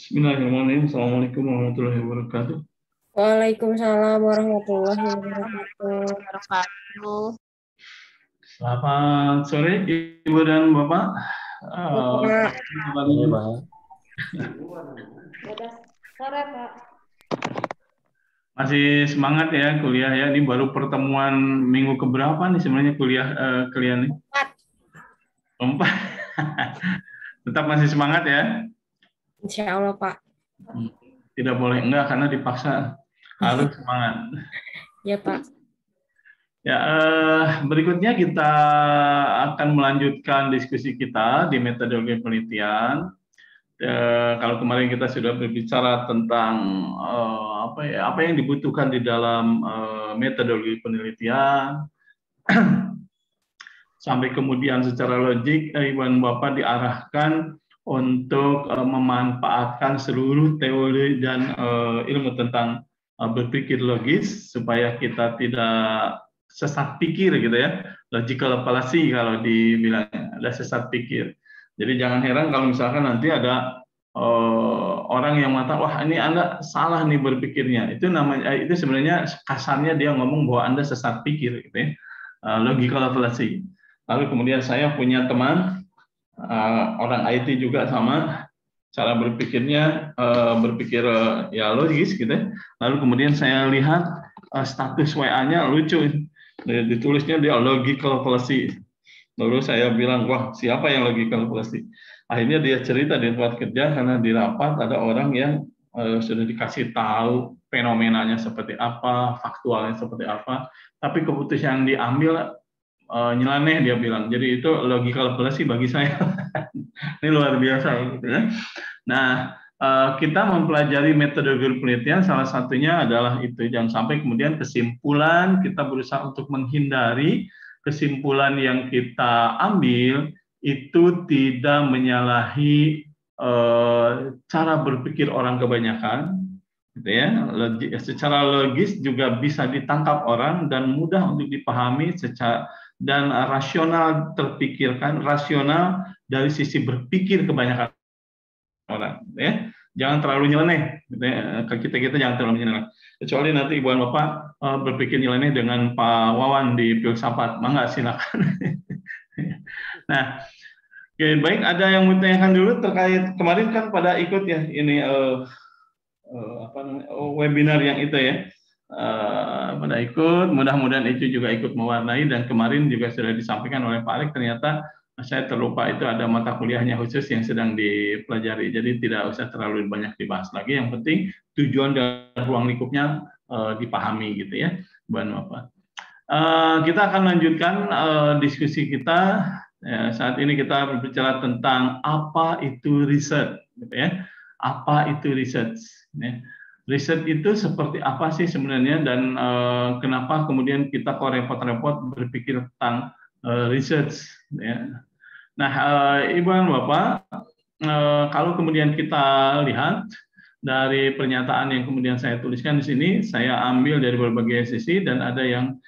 Bismillahirrahmanirrahim. Assalamualaikum warahmatullahi wabarakatuh. Waalaikumsalam warahmatullahi wabarakatuh. Wabarakatuh. Selamat sore Ibu dan Bapak. Bapak. Sore, Pak. Sore, Pak. Masih semangat ya kuliah ya. Ini baru pertemuan minggu keberapa nih sebenarnya kuliah kalian nih? 4. Tetap masih semangat ya? Insya Allah, Pak. Tidak boleh enggak karena dipaksa harus semangat. Ya, Pak. Ya, berikutnya kita akan melanjutkan diskusi kita di metodologi penelitian. Kalau kemarin kita sudah berbicara tentang apa yang dibutuhkan di dalam metodologi penelitian, sampai kemudian secara logik Ibu dan Bapak diarahkan untuk memanfaatkan seluruh teori dan ilmu tentang berpikir logis supaya kita tidak sesat pikir gitu ya, logical fallacy kalau dibilang ada sesat pikir. Jadi jangan heran kalau misalkan nanti ada orang yang mengatakan wah ini Anda salah nih berpikirnya. Itu namanya itu sebenarnya kasarnya dia ngomong bahwa Anda sesat pikir gitu ya. Logical fallacy. Lalu kemudian saya punya teman orang IT juga sama cara berpikirnya berpikir ya logis gitu ya. Lalu kemudian saya lihat status WA-nya lucu. Ditulisnya dia logical fallacy. Lalu saya bilang, wah siapa yang logical fallacy? Akhirnya dia cerita di tempat kerja karena di rapat ada orang yang sudah dikasih tahu fenomenanya seperti apa, faktualnya seperti apa, tapi keputusan yang diambil nyeleneh dia bilang. Jadi itu logical fallacy bagi saya. Ini luar biasa gitu ya. Nah, kita mempelajari metodologi penelitian salah satunya adalah itu, jangan sampai kemudian kesimpulan kita berusaha untuk menghindari kesimpulan yang kita ambil itu tidak menyalahi cara berpikir orang kebanyakan gitu ya. Secara logis juga bisa ditangkap orang dan mudah untuk dipahami secara dan rasional terpikirkan, rasional dari sisi berpikir kebanyakan orang ya. Jangan terlalu nyeleneh gitu ya. Kita jangan terlalu nyeleneh, kecuali nanti ibu dan bapak berpikir nyeleneh dengan Pak Wawan di filsafat, mangga silakan. Nah, oke, baik, ada yang mau ditanyakan dulu terkait kemarin kan pada ikut ya ini webinar yang itu ya, pada ikut, mudah-mudahan itu juga ikut mewarnai, dan kemarin juga sudah disampaikan oleh Pak Alek, ternyata saya terlupa itu ada mata kuliahnya khusus yang sedang dipelajari, jadi tidak usah terlalu banyak dibahas lagi, yang penting tujuan dan ruang lingkupnya dipahami gitu ya, Buan Bapak. Kita akan lanjutkan diskusi kita. Saat ini kita berbicara tentang apa itu riset, gitu ya. Apa itu riset? Riset itu seperti apa sih sebenarnya, dan kenapa kemudian kita kok repot-repot berpikir tentang riset? Ya. Nah, Ibu dan Bapak, kalau kemudian kita lihat dari pernyataan yang kemudian saya tuliskan di sini, saya ambil dari berbagai sisi dan ada yang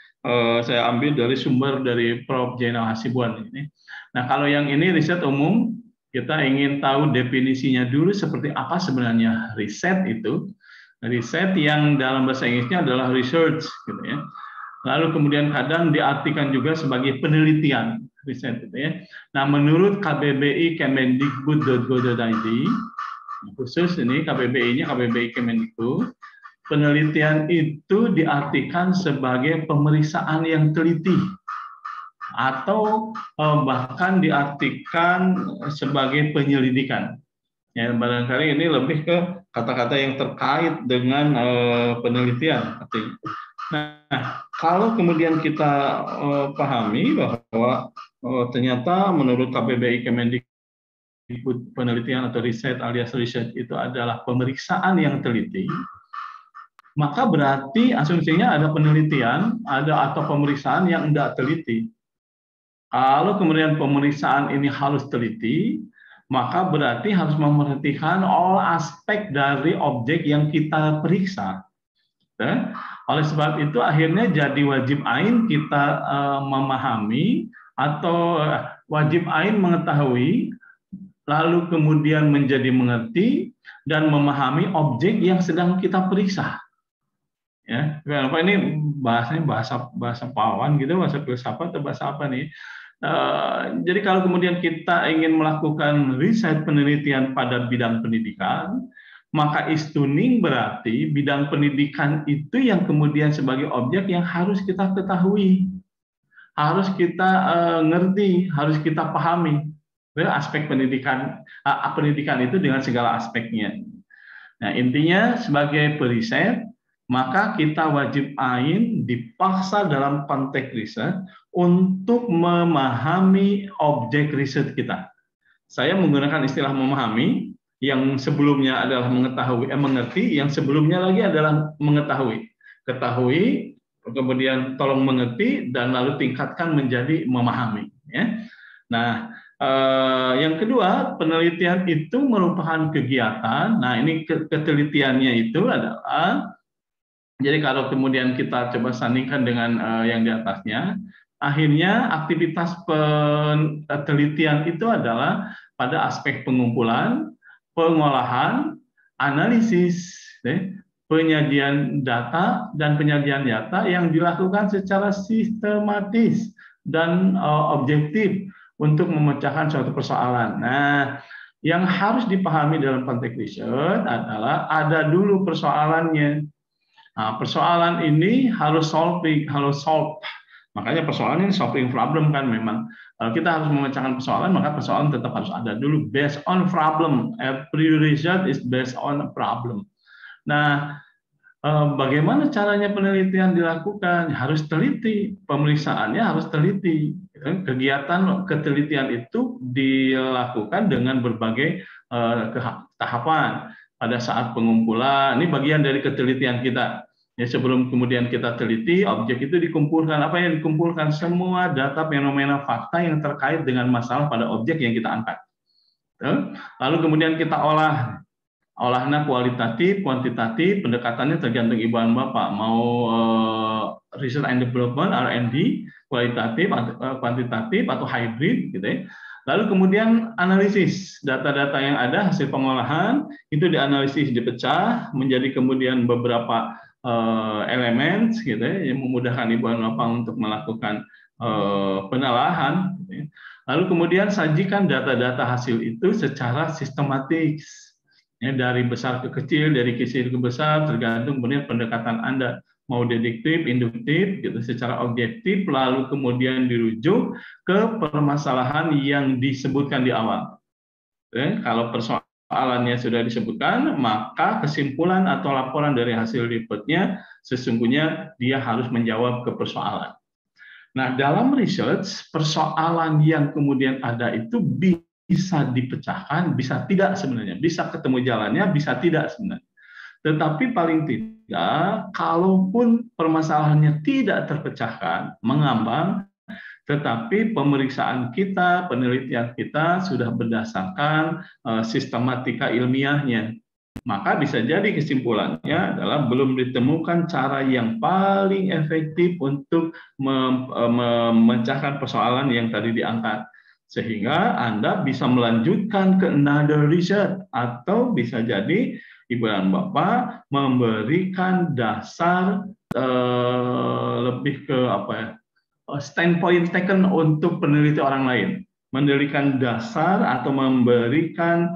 saya ambil dari sumber dari Prof. Jainal Hasibuan ini. Nah, kalau yang ini riset umum, kita ingin tahu definisinya dulu seperti apa sebenarnya riset itu. Riset yang dalam bahasa Inggrisnya adalah research, gitu ya. Lalu kemudian kadang diartikan juga sebagai penelitian, riset gitu ya. Nah, menurut KBBI Kemendikbud.go.id, khusus ini KBBI-nya KBBI Kemendikbud, penelitian itu diartikan sebagai pemeriksaan yang teliti atau bahkan diartikan sebagai penyelidikan. Ya, barangkali ini lebih ke kata-kata yang terkait dengan penelitian. Nah, kalau kemudian kita pahami bahwa ternyata menurut KBBI Kemendikbud, penelitian atau riset alias riset itu adalah pemeriksaan yang teliti, maka berarti asumsinya ada penelitian, ada atau pemeriksaan yang tidak teliti. Kalau kemudian pemeriksaan ini harus teliti, maka berarti harus memperhatikan all aspek dari objek yang kita periksa. Oleh sebab itu akhirnya jadi wajib ain kita memahami atau wajib ain mengetahui lalu kemudian menjadi mengerti dan memahami objek yang sedang kita periksa. Ya, kenapa ini bahasanya bahasa pawan gitu, bahasa filsafat atau bahasa apa nih? Jadi kalau kemudian kita ingin melakukan riset penelitian pada bidang pendidikan, maka istuning berarti bidang pendidikan itu yang kemudian sebagai objek yang harus kita ketahui, harus kita ngerti, harus kita pahami. Aspek pendidikan itu dengan segala aspeknya. Nah, intinya sebagai periset, maka kita wajib dipaksa dalam konteks riset untuk memahami objek riset kita. Saya menggunakan istilah memahami, yang sebelumnya adalah mengerti, yang sebelumnya lagi adalah mengetahui. Ketahui, kemudian tolong mengerti, dan lalu tingkatkan menjadi memahami. Ya. Nah, yang kedua, penelitian itu merupakan kegiatan. Nah, ini ketelitiannya itu adalah, jadi kalau kemudian kita coba sandingkan dengan yang di atasnya, akhirnya aktivitas penelitian itu adalah pada aspek pengumpulan, pengolahan, analisis, penyajian data, dan penyajian data yang dilakukan secara sistematis dan objektif untuk memecahkan suatu persoalan. Nah, yang harus dipahami dalam konteks riset adalah ada dulu persoalannya. Nah, persoalan ini harus solve. Makanya persoalan ini solving problem kan memang. Kalau kita harus memecahkan persoalan, maka persoalan tetap harus ada dulu. Based on problem. Every result is based on a problem. Nah, bagaimana caranya penelitian dilakukan? Harus teliti, pemeriksaannya harus teliti. Kegiatan ketelitian itu dilakukan dengan berbagai tahapan. Pada saat pengumpulan, ini bagian dari ketelitian kita. Ya, sebelum kemudian kita teliti, objek itu dikumpulkan. Apa yang dikumpulkan? Semua data, fenomena, fakta yang terkait dengan masalah pada objek yang kita angkat. Lalu kemudian kita olahnya kualitatif, kuantitatif, pendekatannya tergantung ibu dan bapak. Mau research and development (R&D), kualitatif, kuantitatif, atau hybrid, gitu ya. Lalu kemudian analisis data-data yang ada, hasil pengolahan itu dianalisis, dipecah menjadi kemudian beberapa elemen, gitu ya, yang memudahkan ibu dan bapak untuk melakukan penelahan. Gitu ya. Lalu kemudian sajikan data-data hasil itu secara sistematis. Ya, dari besar ke kecil, dari kecil ke besar, tergantung kemudian pendekatan Anda. Mau deduktif, induktif, gitu, secara objektif, lalu kemudian dirujuk ke permasalahan yang disebutkan di awal. Kalau persoalannya sudah disebutkan, maka kesimpulan atau laporan dari hasil reportnya sesungguhnya dia harus menjawab ke persoalan. Nah, dalam research, persoalan yang kemudian ada itu bisa dipecahkan, bisa tidak sebenarnya. Bisa ketemu jalannya, bisa tidak sebenarnya. Tetapi paling tidak, kalaupun permasalahannya tidak terpecahkan, mengambang, tetapi pemeriksaan kita, penelitian kita sudah berdasarkan sistematika ilmiahnya. Maka bisa jadi kesimpulannya adalah belum ditemukan cara yang paling efektif untuk memecahkan persoalan yang tadi diangkat. Sehingga Anda bisa melanjutkan ke another research, atau bisa jadi Ibu dan Bapak memberikan dasar lebih ke apa ya, standpoint taken untuk peneliti orang lain, memberikan dasar atau memberikan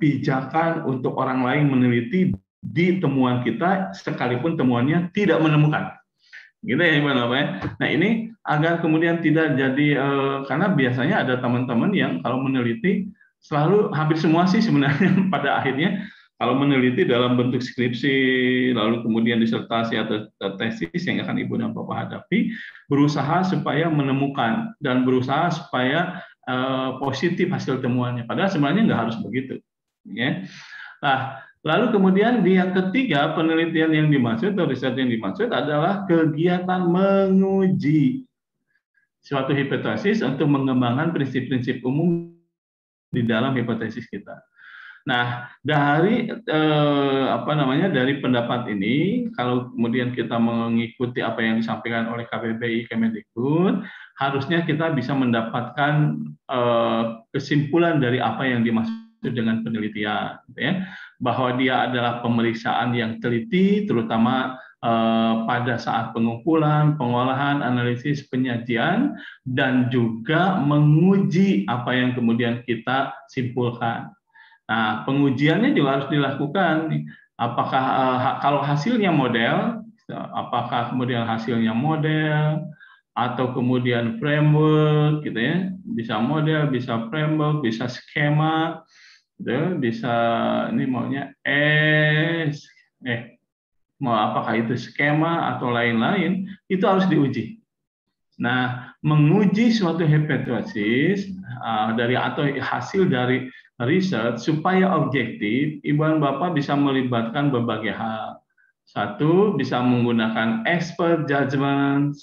pijakan untuk orang lain meneliti di temuan kita sekalipun temuannya tidak menemukan. Gitu ya, Ibu dan Bapak. Nah, ini agar kemudian tidak jadi karena biasanya ada teman-teman yang kalau meneliti selalu, hampir semua sih sebenarnya pada akhirnya kalau meneliti dalam bentuk skripsi, lalu kemudian disertasi atau tesis yang akan Ibu dan Bapak hadapi, berusaha supaya menemukan dan berusaha supaya positif hasil temuannya. Padahal sebenarnya nggak harus begitu. Ya. Nah, lalu kemudian di yang ketiga, penelitian yang dimaksud atau riset yang dimaksud adalah kegiatan menguji suatu hipotesis untuk mengembangkan prinsip-prinsip umum di dalam hipotesis kita. Nah, dari dari pendapat ini, kalau kemudian kita mengikuti apa yang disampaikan oleh KBBI Kemendikbud, harusnya kita bisa mendapatkan kesimpulan dari apa yang dimaksud dengan penelitian, ya, bahwa dia adalah pemeriksaan yang teliti, terutama pada saat pengumpulan, pengolahan, analisis, penyajian, dan juga menguji apa yang kemudian kita simpulkan. Nah, pengujiannya juga harus dilakukan. Apakah kalau hasilnya model, apakah kemudian hasilnya model atau kemudian framework, gitu ya? Bisa model, bisa framework, bisa skema, gitu, bisa ini maunya mau apakah itu skema atau lain-lain, itu harus diuji. Nah, menguji suatu hipotesis dari atau hasil dari riset supaya objektif, Ibu dan Bapak bisa melibatkan berbagai hal. Satu, bisa menggunakan expert judgment,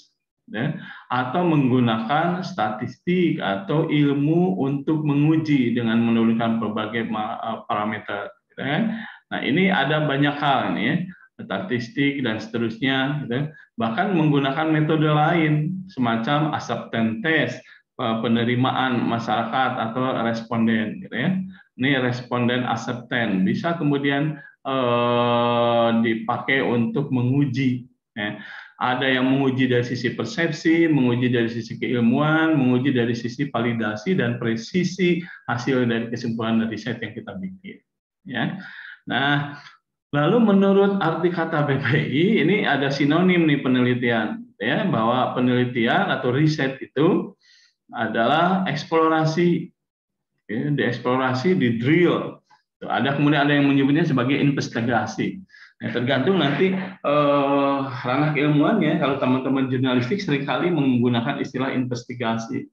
ya, atau menggunakan statistik atau ilmu untuk menguji dengan menurunkan berbagai parameter. Ya. Nah, ini ada banyak hal ini, ya, statistik dan seterusnya, gitu. Bahkan menggunakan metode lain semacam acceptance test, penerimaan masyarakat atau responden, gitu ya. Ini responden acceptance bisa kemudian dipakai untuk menguji, ya. Ada yang menguji dari sisi persepsi, menguji dari sisi keilmuan, menguji dari sisi validasi dan presisi hasil dari kesimpulan riset yang kita bikin, ya. Nah, lalu menurut arti kata BPI ini ada sinonim nih penelitian, ya, bahwa penelitian atau riset itu adalah eksplorasi, ya, dieksplorasi, di drill. Ada kemudian ada yang menyebutnya sebagai investigasi. Nah, tergantung nanti ranah keilmuannya. Kalau teman-teman jurnalistik seringkali menggunakan istilah investigasi,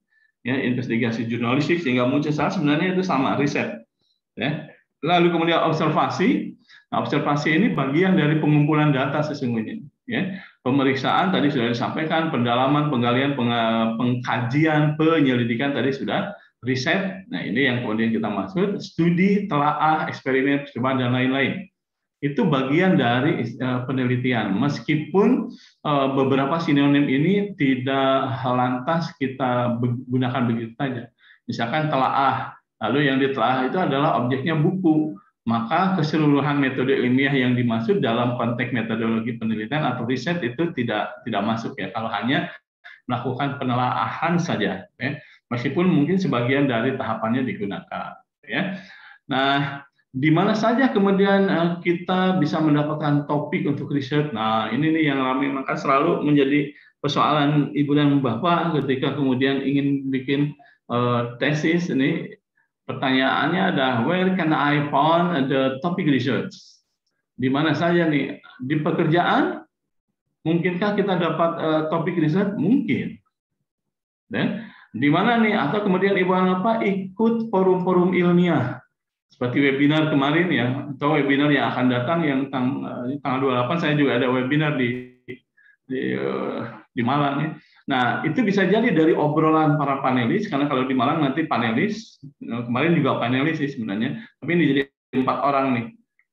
ya, investigasi jurnalistik, sehingga muncul sebenarnya itu sama riset, ya. Lalu kemudian observasi. Nah, observasi ini bagian dari pengumpulan data sesungguhnya, ya. Pemeriksaan tadi sudah disampaikan, pendalaman, penggalian, pengkajian, penyelidikan tadi sudah, riset. Nah, ini yang kemudian kita maksud studi, telaah, eksperimen, percobaan dan lain-lain. Itu bagian dari penelitian. Meskipun beberapa sinonim ini tidak lantas kita gunakan begitu saja. Misalkan telaah, lalu yang ditelaah itu adalah objeknya buku, maka keseluruhan metode ilmiah yang dimaksud dalam konteks metodologi penelitian atau riset itu tidak masuk, ya, kalau hanya melakukan penelaahan saja, ya. Meskipun mungkin sebagian dari tahapannya digunakan, ya. Nah, di mana saja kemudian kita bisa mendapatkan topik untuk riset. Nah, ini nih yang ramai, maka selalu menjadi persoalan Ibu dan Bapak ketika kemudian ingin bikin tesis ini. Pertanyaannya adalah, where can I find the topic research? Di mana saja nih? Di pekerjaan? Mungkinkah kita dapat topik riset? Mungkin. Dan di mana nih? Atau kemudian Ibu apa ikut forum-forum ilmiah seperti webinar kemarin, ya, atau webinar yang akan datang yang tanggal 28 saya juga ada webinar di Malang, ya. Nah, itu bisa jadi dari obrolan para panelis, karena kalau di Malang nanti panelis, kemarin juga panelis sih sebenarnya, tapi ini jadi 4 orang nih.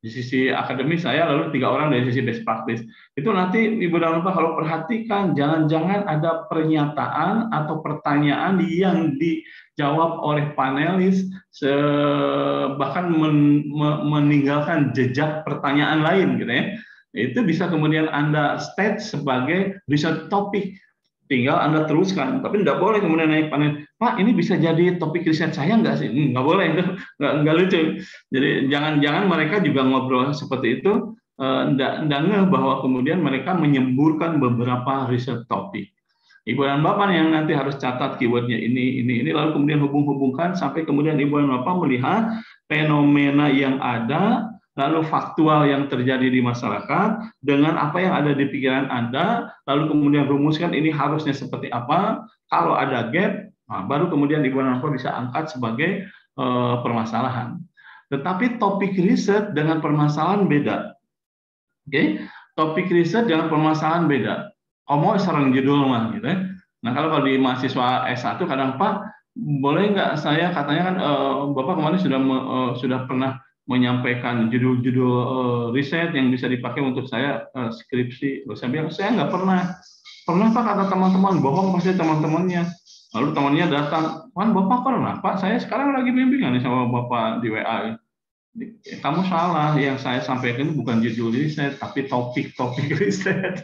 Di sisi akademis saya, lalu 3 orang dari sisi best practice. Itu nanti Ibu dan Bapak kalau perhatikan, jangan-jangan ada pernyataan atau pertanyaan yang dijawab oleh panelis, bahkan meninggalkan jejak pertanyaan lain, gitu ya. Itu bisa kemudian Anda state sebagai research topik. Tinggal Anda teruskan, tapi tidak boleh kemudian naik panel, Pak, ini bisa jadi topik riset saya nggak sih? Nggak boleh, itu nggak lucu. Jadi jangan mereka juga ngobrol seperti itu, nggak ngeh bahwa kemudian mereka menyemburkan beberapa riset topik. Ibu dan Bapak yang nanti harus catat keywordnya ini, lalu kemudian hubung-hubungkan sampai kemudian Ibu dan Bapak melihat fenomena yang ada, lalu faktual yang terjadi di masyarakat dengan apa yang ada di pikiran Anda, lalu kemudian rumuskan ini harusnya seperti apa. Kalau ada gap, nah, baru kemudian Ibu dan Bapak bisa angkat sebagai permasalahan. Tetapi topik riset dengan permasalahan beda. Oke, topik riset dengan permasalahan beda. Mau sarang judul mah, gitu ya. Nah, kalau di mahasiswa S1 kadang, Pak, boleh nggak saya, katanya kan Bapak kemarin sudah pernah menyampaikan judul-judul riset yang bisa dipakai untuk saya skripsi. Saya bilang, saya nggak pernah. Pernah Pak kata teman-teman, bohong pasti teman-temannya. Lalu temannya datang, kan Bapak pernah Pak, saya sekarang lagi bimbingan nih sama Bapak di WA. Kamu salah, yang saya sampaikan itu bukan judul riset, tapi topik-topik riset.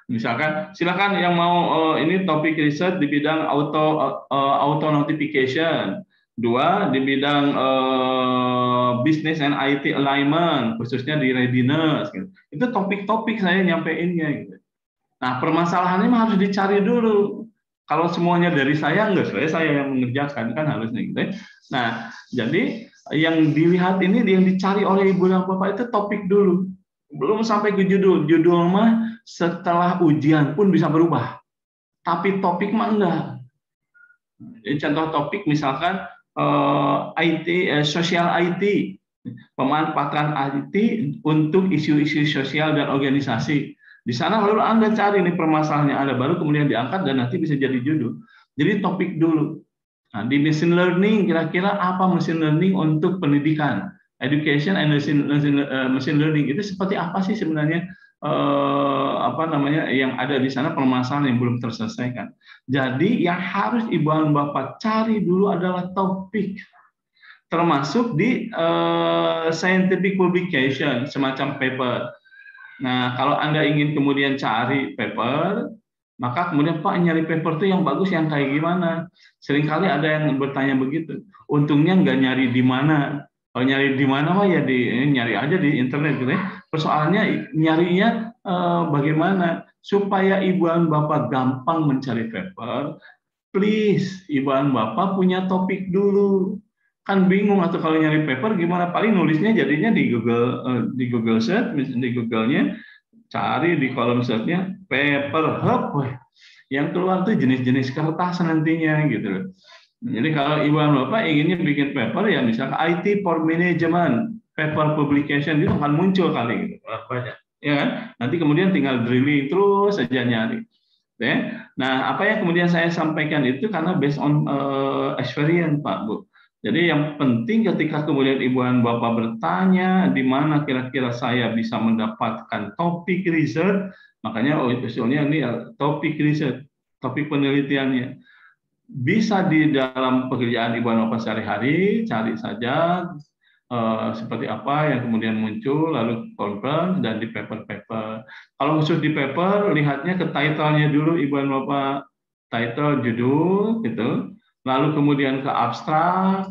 Misalkan, silakan yang mau ini topik riset di bidang auto notification, dua di bidang business and IT alignment, khususnya di readiness. Gitu. Itu topik-topik saya nyampeinnya. Gitu. Nah, permasalahannya harus dicari dulu. Kalau semuanya dari saya, enggak, saya yang mengerjakan, kan harusnya gitu. Nah, jadi yang dilihat ini, yang dicari oleh Ibu dan Bapak itu topik dulu. Belum sampai ke judul. Judul mah setelah ujian pun bisa berubah. Tapi topik mah enggak. Jadi contoh topik misalkan IT, sosial IT. Pemanfaatan IT untuk isu-isu sosial dan organisasi. Di sana lalu Anda cari nih permasalahannya Anda, baru kemudian diangkat dan nanti bisa jadi judul. Jadi topik dulu. Nah, di machine learning kira-kira apa machine learning untuk pendidikan? Education and machine learning itu seperti apa sih sebenarnya yang ada di sana, permasalahan yang belum terselesaikan. Jadi yang harus Ibu dan Bapak cari dulu adalah topik, termasuk di scientific publication, semacam paper. Nah, kalau Anda ingin kemudian cari paper, maka kemudian Pak nyari paper itu yang bagus yang kayak gimana? Seringkali ada yang bertanya begitu. Untungnya nggak nyari di mana. Kalau nyari di mana mah ya nyari aja di internet gitu ya. Persoalannya nyarinya bagaimana supaya Ibu dan Bapak gampang mencari paper. Please, Ibu dan Bapak punya topik dulu. Kan bingung atau kalau nyari paper gimana, paling nulisnya jadinya di Google Search, di Google-nya cari di kolom search-nya paper hub, yang keluar tuh jenis-jenis kertas nantinya gitu. Jadi kalau Ibu dan Bapak inginnya bikin paper ya misalkan IT for management paper publication itu akan muncul kali gitu banyak, ya kan? Nanti kemudian tinggal drilling terus saja nyari. Nah, apa yang kemudian saya sampaikan itu karena based on experience, Pak Bu. Jadi yang penting ketika kemudian Ibu dan Bapak bertanya di mana kira-kira saya bisa mendapatkan topik riset, makanya usulnya ini topik riset, topik penelitiannya. Bisa di dalam pekerjaan Ibu dan Bapak sehari-hari, cari saja seperti apa yang kemudian muncul, lalu confirm dan di paper-paper. Kalau khusus di paper, lihatnya ke title-nya dulu, Ibu dan Bapak, title, judul, gitu. Lalu kemudian ke abstrak.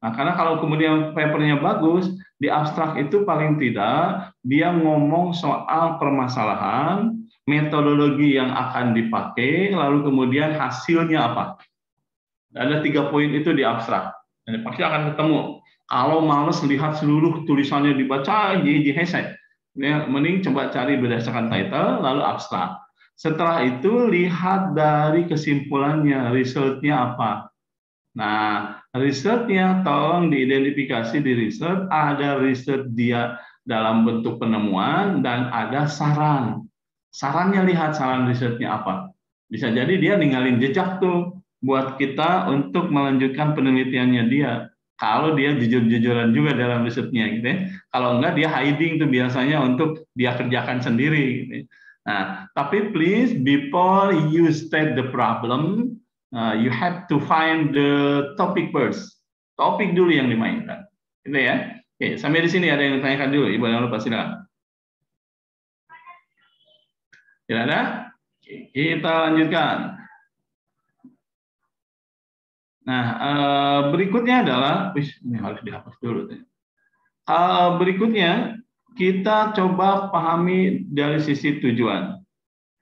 Nah, karena kalau kemudian papernya bagus, di abstrak itu paling tidak dia ngomong soal permasalahan, metodologi yang akan dipakai, lalu kemudian hasilnya apa. Ada 3 poin itu di abstrak. Dan pasti akan ketemu. Kalau males lihat seluruh tulisannya dibaca, mending coba cari berdasarkan title, lalu abstrak. Setelah itu lihat dari kesimpulannya, resultnya apa. Nah, risetnya tolong diidentifikasi di riset, ada riset dia dalam bentuk penemuan dan ada saran. Sarannya lihat saran risetnya apa. Bisa jadi dia ninggalin jejak tuh buat kita untuk melanjutkan penelitiannya dia. Kalau dia jujur-jujuran juga dalam risetnya gitu ya. Kalau enggak dia hiding tuh biasanya untuk dia kerjakan sendiri gitu ya. Nah, tapi please before you state the problem, you have to find the topic first. Topik dulu yang dimainkan. Gitu ya. Oke, sampai di sini ada yang ditanyakan dulu, Ibu jangan lupa silakan. Tidak ada? Oke, kita lanjutkan. Nah, berikutnya adalah, ini harus dihapus dulu. Berikutnya, kita coba pahami dari sisi tujuan.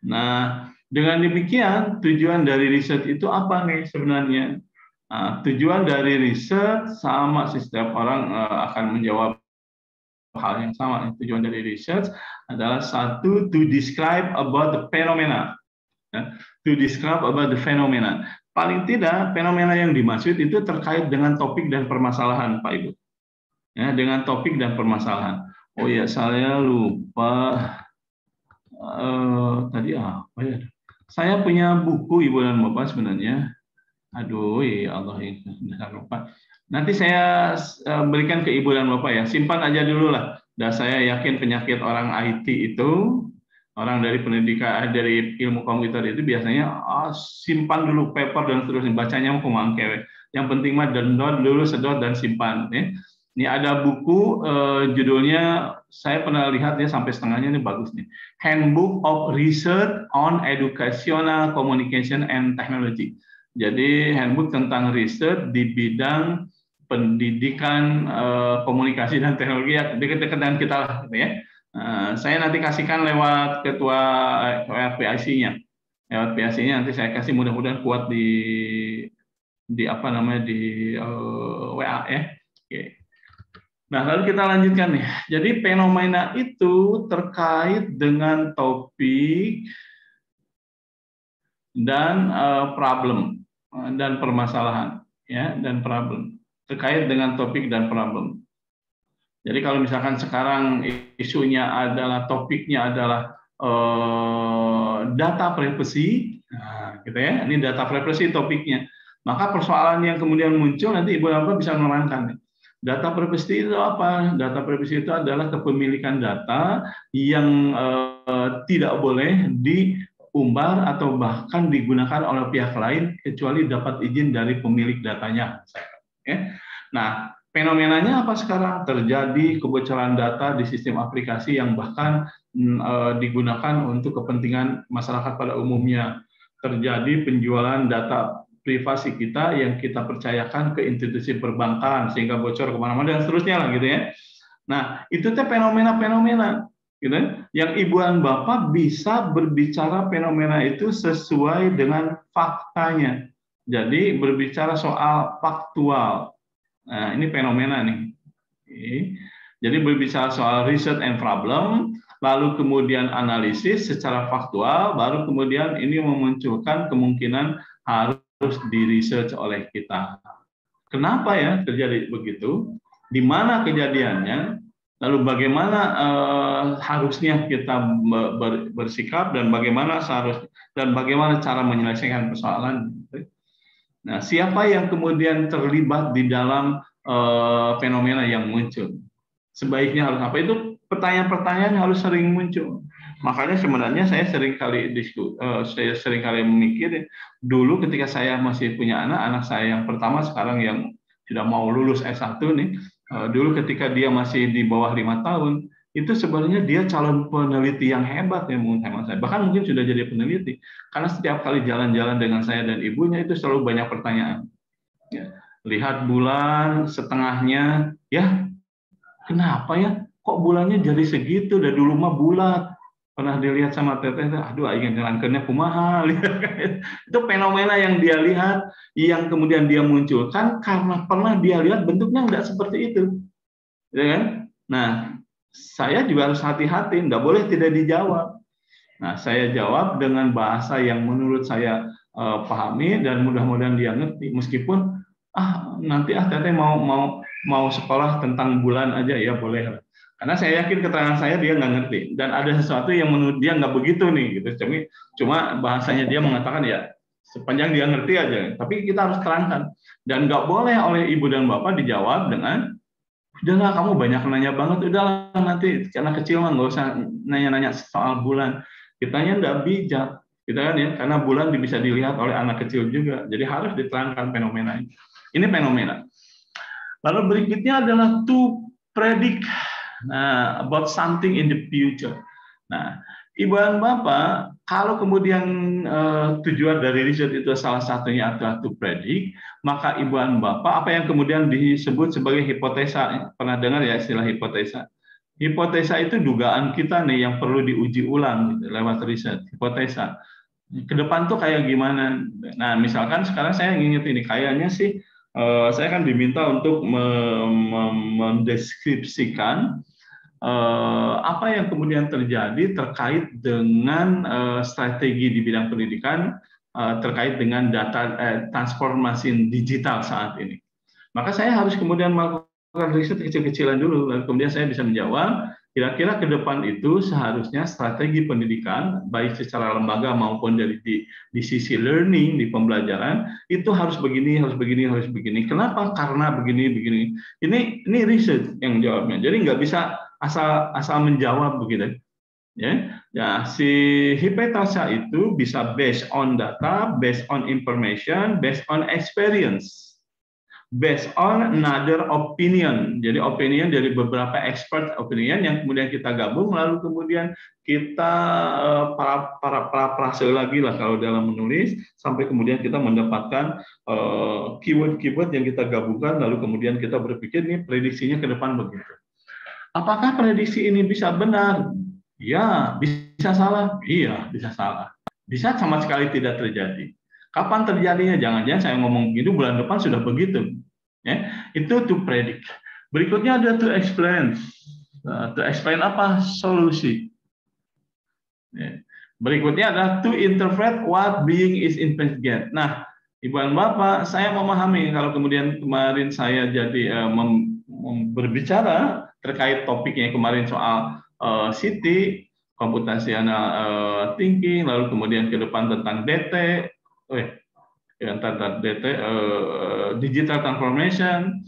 Nah, dengan demikian, tujuan dari riset itu apa nih sebenarnya? Nah, tujuan dari riset sama setiap orang akan menjawab hal yang sama. Tujuan dari riset adalah satu, to describe about the phenomena. To describe about the phenomena. Paling tidak, fenomena yang dimaksud itu terkait dengan topik dan permasalahan, Pak Ibu. Ya, dengan topik dan permasalahan. Oh ya, saya lupa. Tadi apa ya? Saya punya buku Ibu dan Bapak sebenarnya. Aduh, ya Allah, saya lupa. Nanti saya berikan ke Ibu dan Bapak ya. Simpan aja dulu lah. Dan saya yakin penyakit orang IT itu Orang dari pendidikan, dari ilmu komputer itu biasanya simpan dulu paper dan seterusnya, bacanya mau kemangkewe. Yang penting mah download dulu, sedot dan simpan. Ya. Ini ada buku judulnya saya pernah lihat ya sampai setengahnya, ini bagus nih. Handbook of Research on Educational Communication and Technology. Jadi handbook tentang riset di bidang pendidikan, komunikasi dan teknologi, ya dekat-dekat dengan kita lah, gitu ya. Saya nanti kasihkan lewat ketua PIC-nya. Lewat PIC-nya nanti saya kasih, mudah-mudahan kuat di apa namanya di WA ya. Oke. Nah, lalu kita lanjutkan nih. Jadi fenomena itu terkait dengan topik dan problem dan permasalahan ya, dan problem terkait dengan topik dan problem. Jadi kalau misalkan sekarang isunya adalah, topiknya adalah data privacy, nah, gitu ya. Ini data privacy topiknya. Maka persoalan yang kemudian muncul nanti Ibu Bapak bisa menerangkan. Data privacy itu apa? Data privacy itu adalah kepemilikan data yang tidak boleh diumbar atau bahkan digunakan oleh pihak lain kecuali dapat izin dari pemilik datanya. Nah, fenomenanya apa sekarang? Terjadi kebocoran data di sistem aplikasi yang bahkan digunakan untuk kepentingan masyarakat pada umumnya. Terjadi penjualan data privasi kita yang kita percayakan ke institusi perbankan sehingga bocor kemana-mana dan seterusnya lah gitu ya. Nah, itu teh fenomena-fenomena gitu ya, yang Ibu dan Bapak bisa berbicara fenomena itu sesuai dengan faktanya. Jadi berbicara soal faktual. Nah, ini fenomena nih. Jadi berbicara soal research and problem, lalu kemudian analisis secara faktual, baru kemudian ini memunculkan kemungkinan harus di-research oleh kita. Kenapa ya terjadi begitu? Di mana kejadiannya? Lalu bagaimana harusnya kita bersikap dan bagaimana cara menyelesaikan persoalan? Nah, siapa yang kemudian terlibat di dalam fenomena yang muncul? Sebaiknya harus apa? Itu pertanyaan-pertanyaan harus sering muncul. Makanya sebenarnya saya sering kali memikir dulu ketika saya masih punya anak saya yang pertama sekarang yang sudah mau lulus S1 nih, dulu ketika dia masih di bawah 5 tahun, itu sebenarnya dia calon peneliti yang hebat ya menurut hemat saya. Bahkan mungkin sudah jadi peneliti. Karena setiap kali jalan-jalan dengan saya dan ibunya itu selalu banyak pertanyaan. Ya, lihat bulan setengahnya, ya kenapa ya? Kok bulannya jadi segitu? Udah dulu mah bulat. Pernah dilihat sama teteh, aduh ingin nyelangkannya kumaha. Itu fenomena yang dia lihat, yang kemudian dia munculkan karena pernah dia lihat bentuknya nggak seperti itu. Ya kan? Nah, saya juga harus hati-hati, nggak boleh tidak dijawab. Nah, saya jawab dengan bahasa yang menurut saya pahami dan mudah-mudahan dia ngerti. Meskipun nanti teteh mau sekolah tentang bulan aja ya boleh. Karena saya yakin keterangan saya dia nggak ngerti dan ada sesuatu yang menurut dia nggak begitu nih gitu. Cuma bahasanya dia mengatakan ya sepanjang dia ngerti aja. Tapi kita harus terangkan dan nggak boleh oleh ibu dan bapak dijawab dengan udahlah kamu banyak nanya banget, udahlah nanti karena kecil mah nggak usah nanya-nanya soal bulan. Kitanya nggak bijak, gitu kan ya, karena bulan bisa dilihat oleh anak kecil juga. Jadi harus diterangkan fenomena ini. Ini fenomena. Lalu berikutnya adalah to predict about something in the future. Nah, Ibu dan Bapak, kalau kemudian tujuan dari riset itu salah satunya adalah to predict, maka Ibu dan Bapak, apa yang kemudian disebut sebagai hipotesa, pernah dengar ya istilah hipotesa? Hipotesa itu dugaan kita nih yang perlu diuji ulang gitu, lewat riset, hipotesa. Ke depan tuh kayak gimana? Nah, misalkan sekarang saya ingat ini, kayaknya sih saya kan diminta untuk mendeskripsikan apa yang kemudian terjadi terkait dengan strategi di bidang pendidikan terkait dengan data transformasi digital saat ini. Maka saya harus kemudian melakukan riset kecil-kecilan dulu, lalu kemudian saya bisa menjawab kira-kira ke depan itu seharusnya strategi pendidikan baik secara lembaga maupun dari di sisi learning, di pembelajaran itu harus begini, harus begini, harus begini. Kenapa? Karena begini, begini. Ini riset yang jawabnya. Jadi nggak bisa asal menjawab begitu. Ya, ya si hipotesa itu bisa based on data, based on information, based on experience, based on another opinion. Jadi opinion dari beberapa expert opinion yang kemudian kita gabung, lalu kemudian kita parafrase lagi lah kalau dalam menulis, sampai kemudian kita mendapatkan keyword-keyword yang kita gabungkan, lalu kemudian kita berpikir nih prediksinya ke depan begitu. Apakah prediksi ini bisa benar? Ya, bisa salah. Iya, bisa salah. Bisa sama sekali tidak terjadi. Kapan terjadinya? Jangan-jangan saya ngomong gitu bulan depan sudah begitu. Ya, itu to predict. Berikutnya ada to explain. To explain apa? Solusi. Ya. Berikutnya adalah to interpret what being is investigate. Nah, Ibu dan Bapak, saya memahami kalau kemudian kemarin saya jadi berbicara terkait topiknya kemarin soal City, computational thinking, lalu kemudian ke depan tentang DT, tentang DT, digital transformation,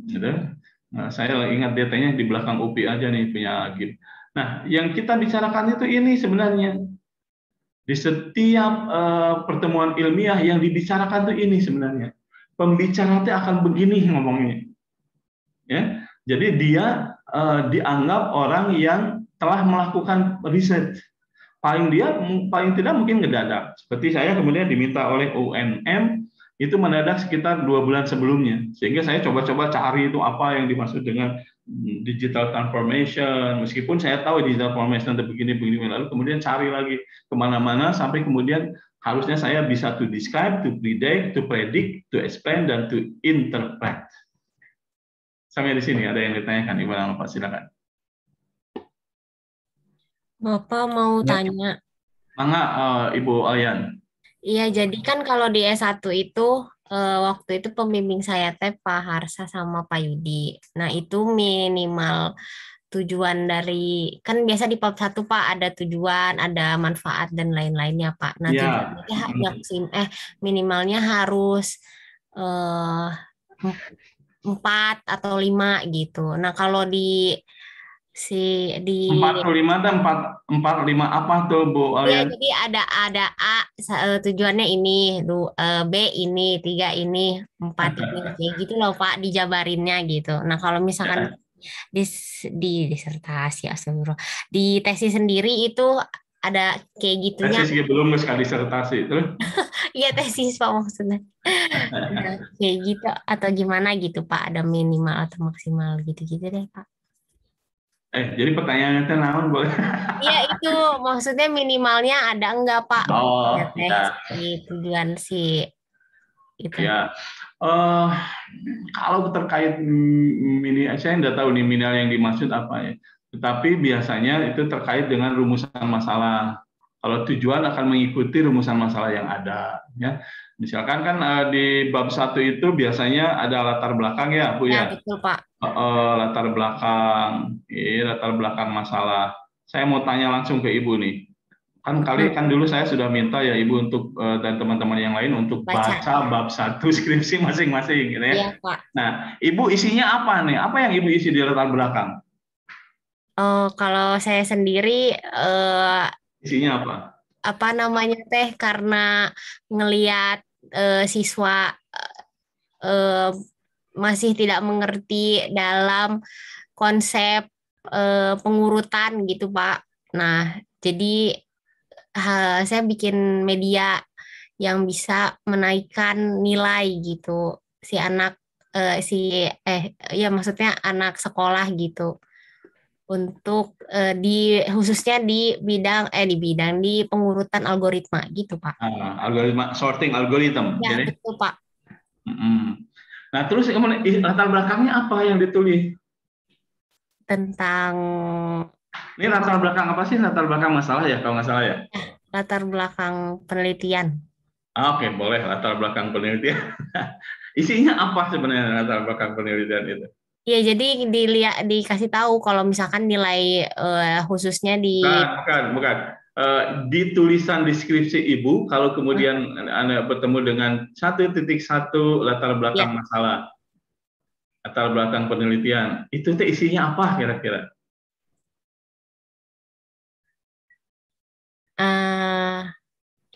gitu. Nah, saya ingat DT-nya di belakang UPI aja nih punya GIP. Nah, yang kita bicarakan itu ini sebenarnya di setiap pertemuan ilmiah yang dibicarakan itu ini sebenarnya pembicara itu akan begini ngomongnya, ya. Jadi dia dianggap orang yang telah melakukan riset. Paling tidak mungkin ngedadak. Seperti saya kemudian diminta oleh UNM itu mendadak sekitar 2 bulan sebelumnya, sehingga saya coba-coba cari itu apa yang dimaksud dengan digital transformation, meskipun saya tahu digital transformation itu begini-begini, lalu kemudian cari lagi kemana-mana sampai kemudian harusnya saya bisa to describe, to predict, to explain, dan to interpret. Sampai di sini ada yang ditanyakan, Ibu Nana, Pak, silakan. Bapak mau Ya. tanya. Mangga, Ibu Alian. Iya, jadi kan kalau di S1 itu waktu itu pembimbing saya teh Pak Harsa sama Pak Yudi. Nah, itu minimal tujuan dari kan biasa di bab 1 Pak ada tujuan, ada manfaat dan lain-lainnya Pak. Nah, Ya. tujuannya minimalnya harus eh 4 atau 5 gitu. Nah, kalau di si di 45 dan 45 apa tuh, Bu ya, Alian? jadi ada tujuannya ini, B ini, 3 ini, 4 ini, kayak gitu loh Pak, dijabarinnya gitu. Nah kalau misalkan Ya. di disertasi, astagfirullah, di tesis sendiri itu ada kayak gitunya, Tesis belum sekali disertasi itu. iya tesis Pak maksudnya. Nah, kayak gitu atau gimana gitu Pak, ada minimal atau maksimal gitu-gitu deh Pak. Jadi pertanyaannya itu naon, boleh? Iya itu maksudnya minimalnya ada enggak Pak? Ya Oh, teh ya. si tujuan si itu. Ya. eh Kalau terkait mini, saya tidak tahu nih minimal yang dimaksud apa ya. Tetapi biasanya itu terkait dengan rumusan masalah. Kalau tujuan akan mengikuti rumusan masalah yang ada, ya. Misalkan kan di bab 1 itu biasanya ada latar belakang ya, Bu Ya, ya. betul, Pak. Latar belakang, latar belakang masalah. Saya mau tanya langsung ke Ibu nih. Hmm, Kan dulu saya sudah minta ya Ibu untuk dan teman-teman yang lain untuk baca. baca bab 1 skripsi masing-masing, gitu ya. Iya, Pak. Nah, Ibu isinya apa nih? Apa yang Ibu isi di latar belakang? Kalau saya sendiri, Isinya apa? apa namanya teh, karena ngeliat siswa eh, masih tidak mengerti dalam konsep pengurutan gitu, Pak. Nah, jadi saya bikin media yang bisa menaikkan nilai gitu si anak ya maksudnya anak sekolah gitu untuk khususnya di pengurutan algoritma gitu Pak. Algoritma sorting algorithm. Ya Jadi, betul Pak, nah terus kemudian latar belakangnya apa yang ditulis? tentang Ini latar belakang apa sih? Latar belakang masalah ya, kalau nggak salah ya. latar belakang penelitian. Oke, boleh latar belakang penelitian. Isinya apa sebenarnya latar belakang penelitian itu? Ya jadi dikasih tahu kalau misalkan nilai khususnya di Bukan. Di tulisan deskripsi Ibu, kalau kemudian Anda bertemu dengan 1.1 latar belakang ya masalah, latar belakang penelitian, itu isinya apa kira-kira?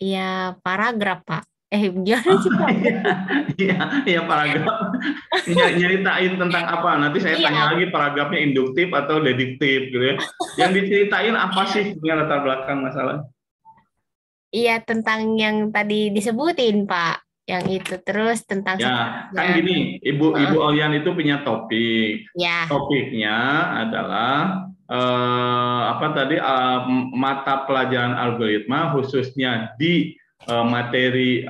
Ya paragraf Pak. Gimana sih Pak? Iya, iya, iya, paragraf. Nyeritain tentang apa? Nanti saya tanya Iya, lagi paragrafnya induktif atau deduktif gitu ya. Yang diceritain apa sih sebenarnya latar belakang masalah? iya tentang yang tadi disebutin Pak. Yang itu terus tentang Ya, sekolahnya. kan gini, Ibu Heeh. Olian itu punya topik. Ya, Topiknya adalah apa tadi mata pelajaran algoritma khususnya di materi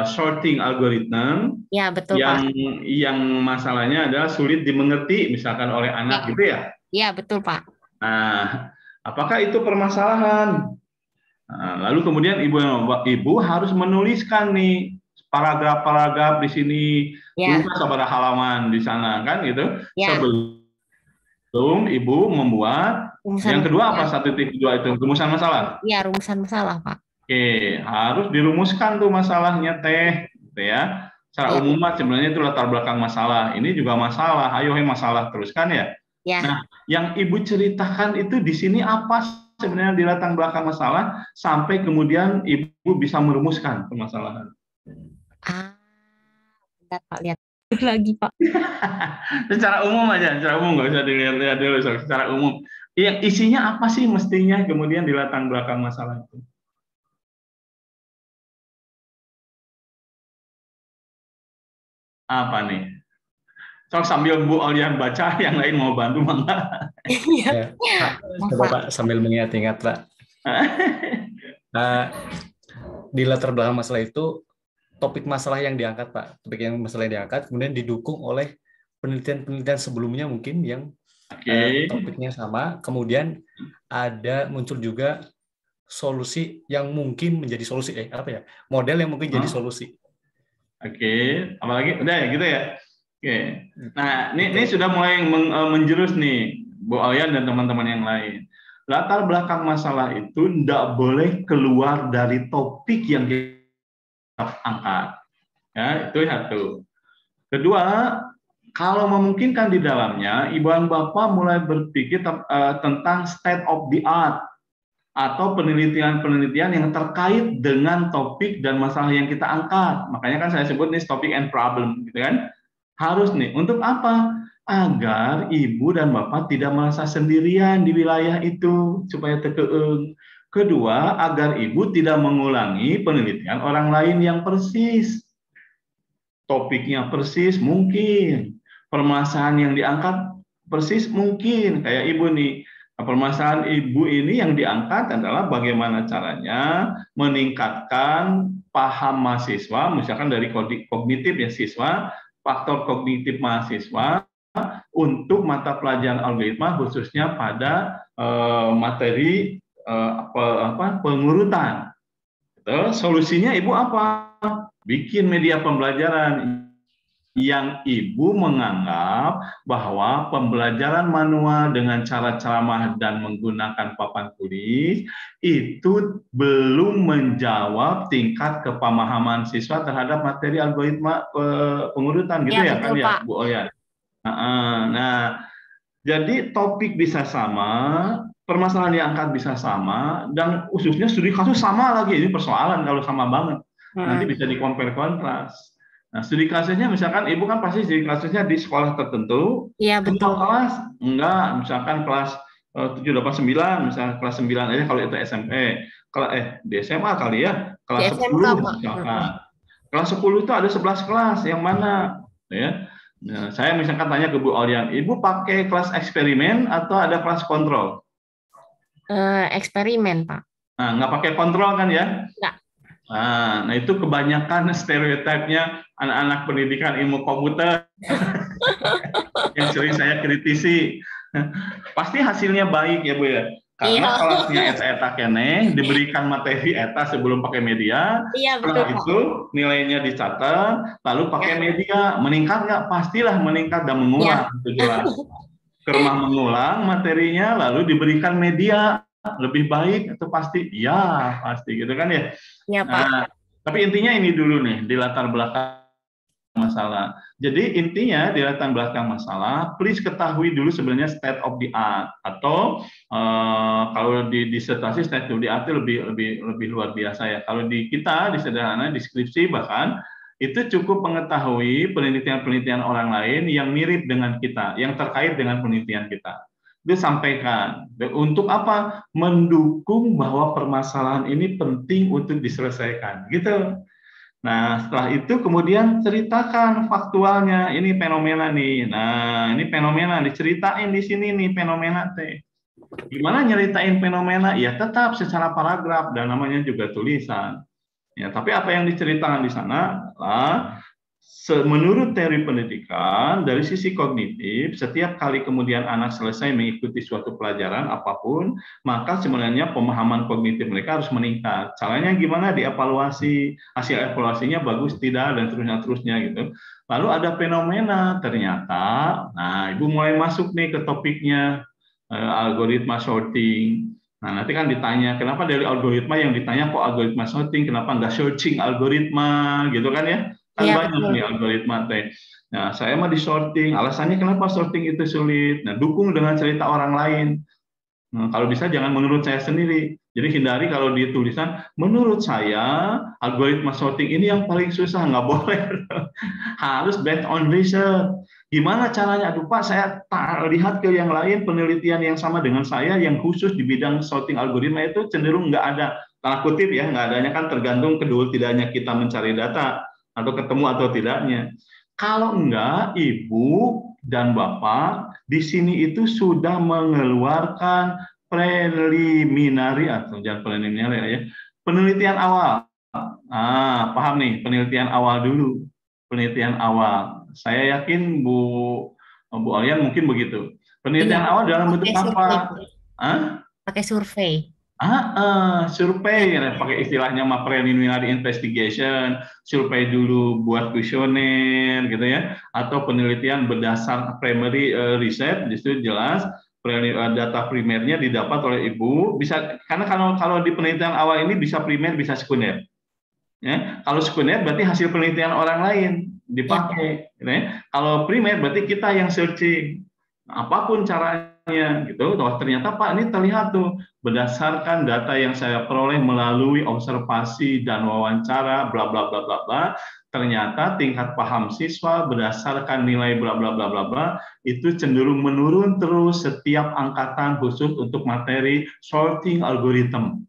sorting algorithm ya betul Pak. yang masalahnya adalah sulit dimengerti misalkan oleh Ya, anak gitu ya. ya betul Pak. Nah, apakah itu permasalahan? Nah, lalu kemudian ibu harus menuliskan nih paragraf-paragraf di sini, Ya, lupa seberapa halaman di sana kan gitu. ya Sebelum ibu membuat rumusan yang kedua ya, apa 1.2 itu rumusan masalah. ya rumusan masalah Pak. Oke, harus dirumuskan tuh masalahnya teh, gitu ya. Secara Ya, umum sebenarnya itu latar belakang masalah. Ini juga masalah. Ayo, masalah terus kan ya. ya. Nah, yang ibu ceritakan itu di sini apa sebenarnya di latar belakang masalah sampai kemudian ibu bisa merumuskan permasalahan. Ah, bentar Pak lihat lagi Pak. Secara umum aja, secara umum nggak usah dilihat-lihat dulu, secara umum. Yang isinya apa sih mestinya kemudian di latar belakang masalah itu? Apa nih? So, sambil Bu Olian baca, yang lain mau bantu mangga. Iya, Ya, Pak, coba Pak. Pak sambil mengingat-ingat Pak. Nah, di latar belakang masalah itu topik masalah yang diangkat Pak, topik yang masalah yang diangkat kemudian didukung oleh penelitian-penelitian sebelumnya mungkin yang Oke, topiknya sama, kemudian ada muncul juga solusi yang mungkin menjadi solusi apa ya? Model yang mungkin jadi solusi. oke, apalagi udah ya gitu ya. Oke. Nah, ini Itu. sudah mulai menjurus nih, Bu Olian dan teman-teman yang lain. Latar belakang masalah itu tidak boleh keluar dari topik yang kita angkat. Ya, itu satu. Kedua, kalau memungkinkan di dalamnya, ibu dan bapak mulai berpikir tentang state of the art atau penelitian-penelitian yang terkait dengan topik dan masalah yang kita angkat. Makanya kan saya sebut nih topik and problem, gitu kan? Harus nih. Untuk apa? Agar ibu dan bapak tidak merasa sendirian di wilayah itu supaya terkeung. Kedua, agar ibu tidak mengulangi penelitian orang lain yang persis. Topiknya persis mungkin, permasalahan yang diangkat persis mungkin kayak ibu nih. Nah, permasalahan ibu ini yang diangkat adalah bagaimana caranya meningkatkan paham mahasiswa, misalkan dari kognitif ya siswa, faktor kognitif mahasiswa untuk mata pelajaran algoritma khususnya pada materi pengurutan. Terus solusinya ibu apa? Bikin media pembelajaran yang ibu menganggap bahwa pembelajaran manual dengan cara ceramah dan menggunakan papan tulis itu belum menjawab tingkat kepemahaman siswa terhadap materi algoritma pengurutan Ya gitu ya betul kan ya Pak. Bu Oya. Nah, jadi topik bisa sama, permasalahan yang diangkat bisa sama, dan khususnya studi kasus sama lagi. Ini persoalan kalau sama banget. Nanti Hmm. bisa dikompar kontras. Nah, studi kasusnya misalkan ibu kan pasti studi kasusnya di sekolah tertentu, Iya semua betul. kelas enggak, misalkan kelas 7, 8, 9, misalkan kelas 9 aja kalau itu SMP. Kalau di SMA kali ya, Di kelas SMK 10 Pak. misalkan. Kelas 10 itu ada 11 kelas, yang mana? Ya. Nah, saya misalkan tanya ke Bu Olian, Ibu pakai kelas eksperimen atau ada kelas kontrol? Eksperimen Pak. Nah, nggak pakai kontrol kan ya? Enggak. Nah, itu kebanyakan stereotipnya anak-anak pendidikan ilmu komputer yang sering saya kritisi. Pasti hasilnya baik ya Bu ya. Iya. Karena kelasnya eta-eta kene, diberikan materi eta sebelum pakai media, Iya betul setelah Pak. itu nilainya dicatat, lalu pakai Ya. media, meningkat nggak? Pastilah meningkat dan mengulang, Ya. itu jelas. Ke rumah mengulang materinya, lalu diberikan media, lebih baik itu pasti? Ya, pasti gitu kan ya. Ya Pak. Nah, tapi intinya ini dulu nih, di latar belakang masalah. Jadi intinya di latar belakang masalah, please ketahui dulu sebenarnya state of the art, atau kalau di disertasi state of the art itu lebih luar biasa ya. Kalau di kita di sederhana deskripsi bahkan itu cukup mengetahui penelitian-penelitian orang lain yang mirip dengan kita, yang terkait dengan penelitian kita. Itu sampaikan. Untuk apa? Mendukung bahwa permasalahan ini penting untuk diselesaikan. Gitu. Nah, setelah itu kemudian ceritakan faktualnya. Ini fenomena nih. Nah, ini fenomena diceritain di sini nih fenomena teh. Gimana nyeritain fenomena? Ya tetap secara paragraf dan namanya juga tulisan. Ya, tapi apa yang diceritakan di sana adalah menurut teori pendidikan, dari sisi kognitif, setiap kali kemudian anak selesai mengikuti suatu pelajaran apapun, maka sebenarnya pemahaman kognitif mereka harus meningkat. Caranya gimana? Dievaluasi, hasil evaluasinya bagus tidak, dan terusnya gitu. Lalu ada fenomena, ternyata, nah Ibu mulai masuk nih ke topiknya, algoritma sorting. Nah, nanti kan ditanya, kenapa dari algoritma yang ditanya kok algoritma sorting, kenapa nggak searching algoritma, gitu kan ya? Kan Iya, banyak betul. nih algoritma teh. Nah, saya mah di sorting. Alasannya kenapa sorting itu sulit? Nah, dukung dengan cerita orang lain. Nah, kalau bisa jangan menurut saya sendiri. Jadi hindari kalau di tulisan, menurut saya algoritma sorting ini yang paling susah, nggak boleh. Harus based on research. Gimana caranya? Aduh Pak, saya lihat ke yang lain penelitian yang sama dengan saya yang khusus di bidang sorting algoritma itu cenderung nggak ada. Tanda kutip ya, nggak adanya kan tergantung kedua tidaknya kita mencari data atau ketemu atau tidaknya. Kalau enggak, Ibu dan Bapak di sini itu sudah mengeluarkan preliminary atau jangan preliminary ya, penelitian awal. Paham nih, penelitian awal dulu. Penelitian awal. Saya yakin Bu Alian mungkin begitu. Iya, Penelitian awal dalam bentuk pakai survei. apa? Pakai survei. Survei, pakai istilahnya mah preliminary investigation, survei dulu buat kuesioner gitu ya, atau penelitian berdasar primary research, justru jelas data primernya didapat oleh Ibu, bisa karena kalau di penelitian awal ini bisa primer bisa sekunder. Ya, kalau sekunder berarti hasil penelitian orang lain dipakai. Gitu ya. Kalau primer berarti kita yang searching, apapun caranya gitu. Oh, ternyata Pak ini terlihat tuh berdasarkan data yang saya peroleh melalui observasi dan wawancara, bla bla bla bla bla. Ternyata tingkat paham siswa berdasarkan nilai bla bla bla bla bla itu cenderung menurun terus setiap angkatan khusus untuk materi sorting algorithm.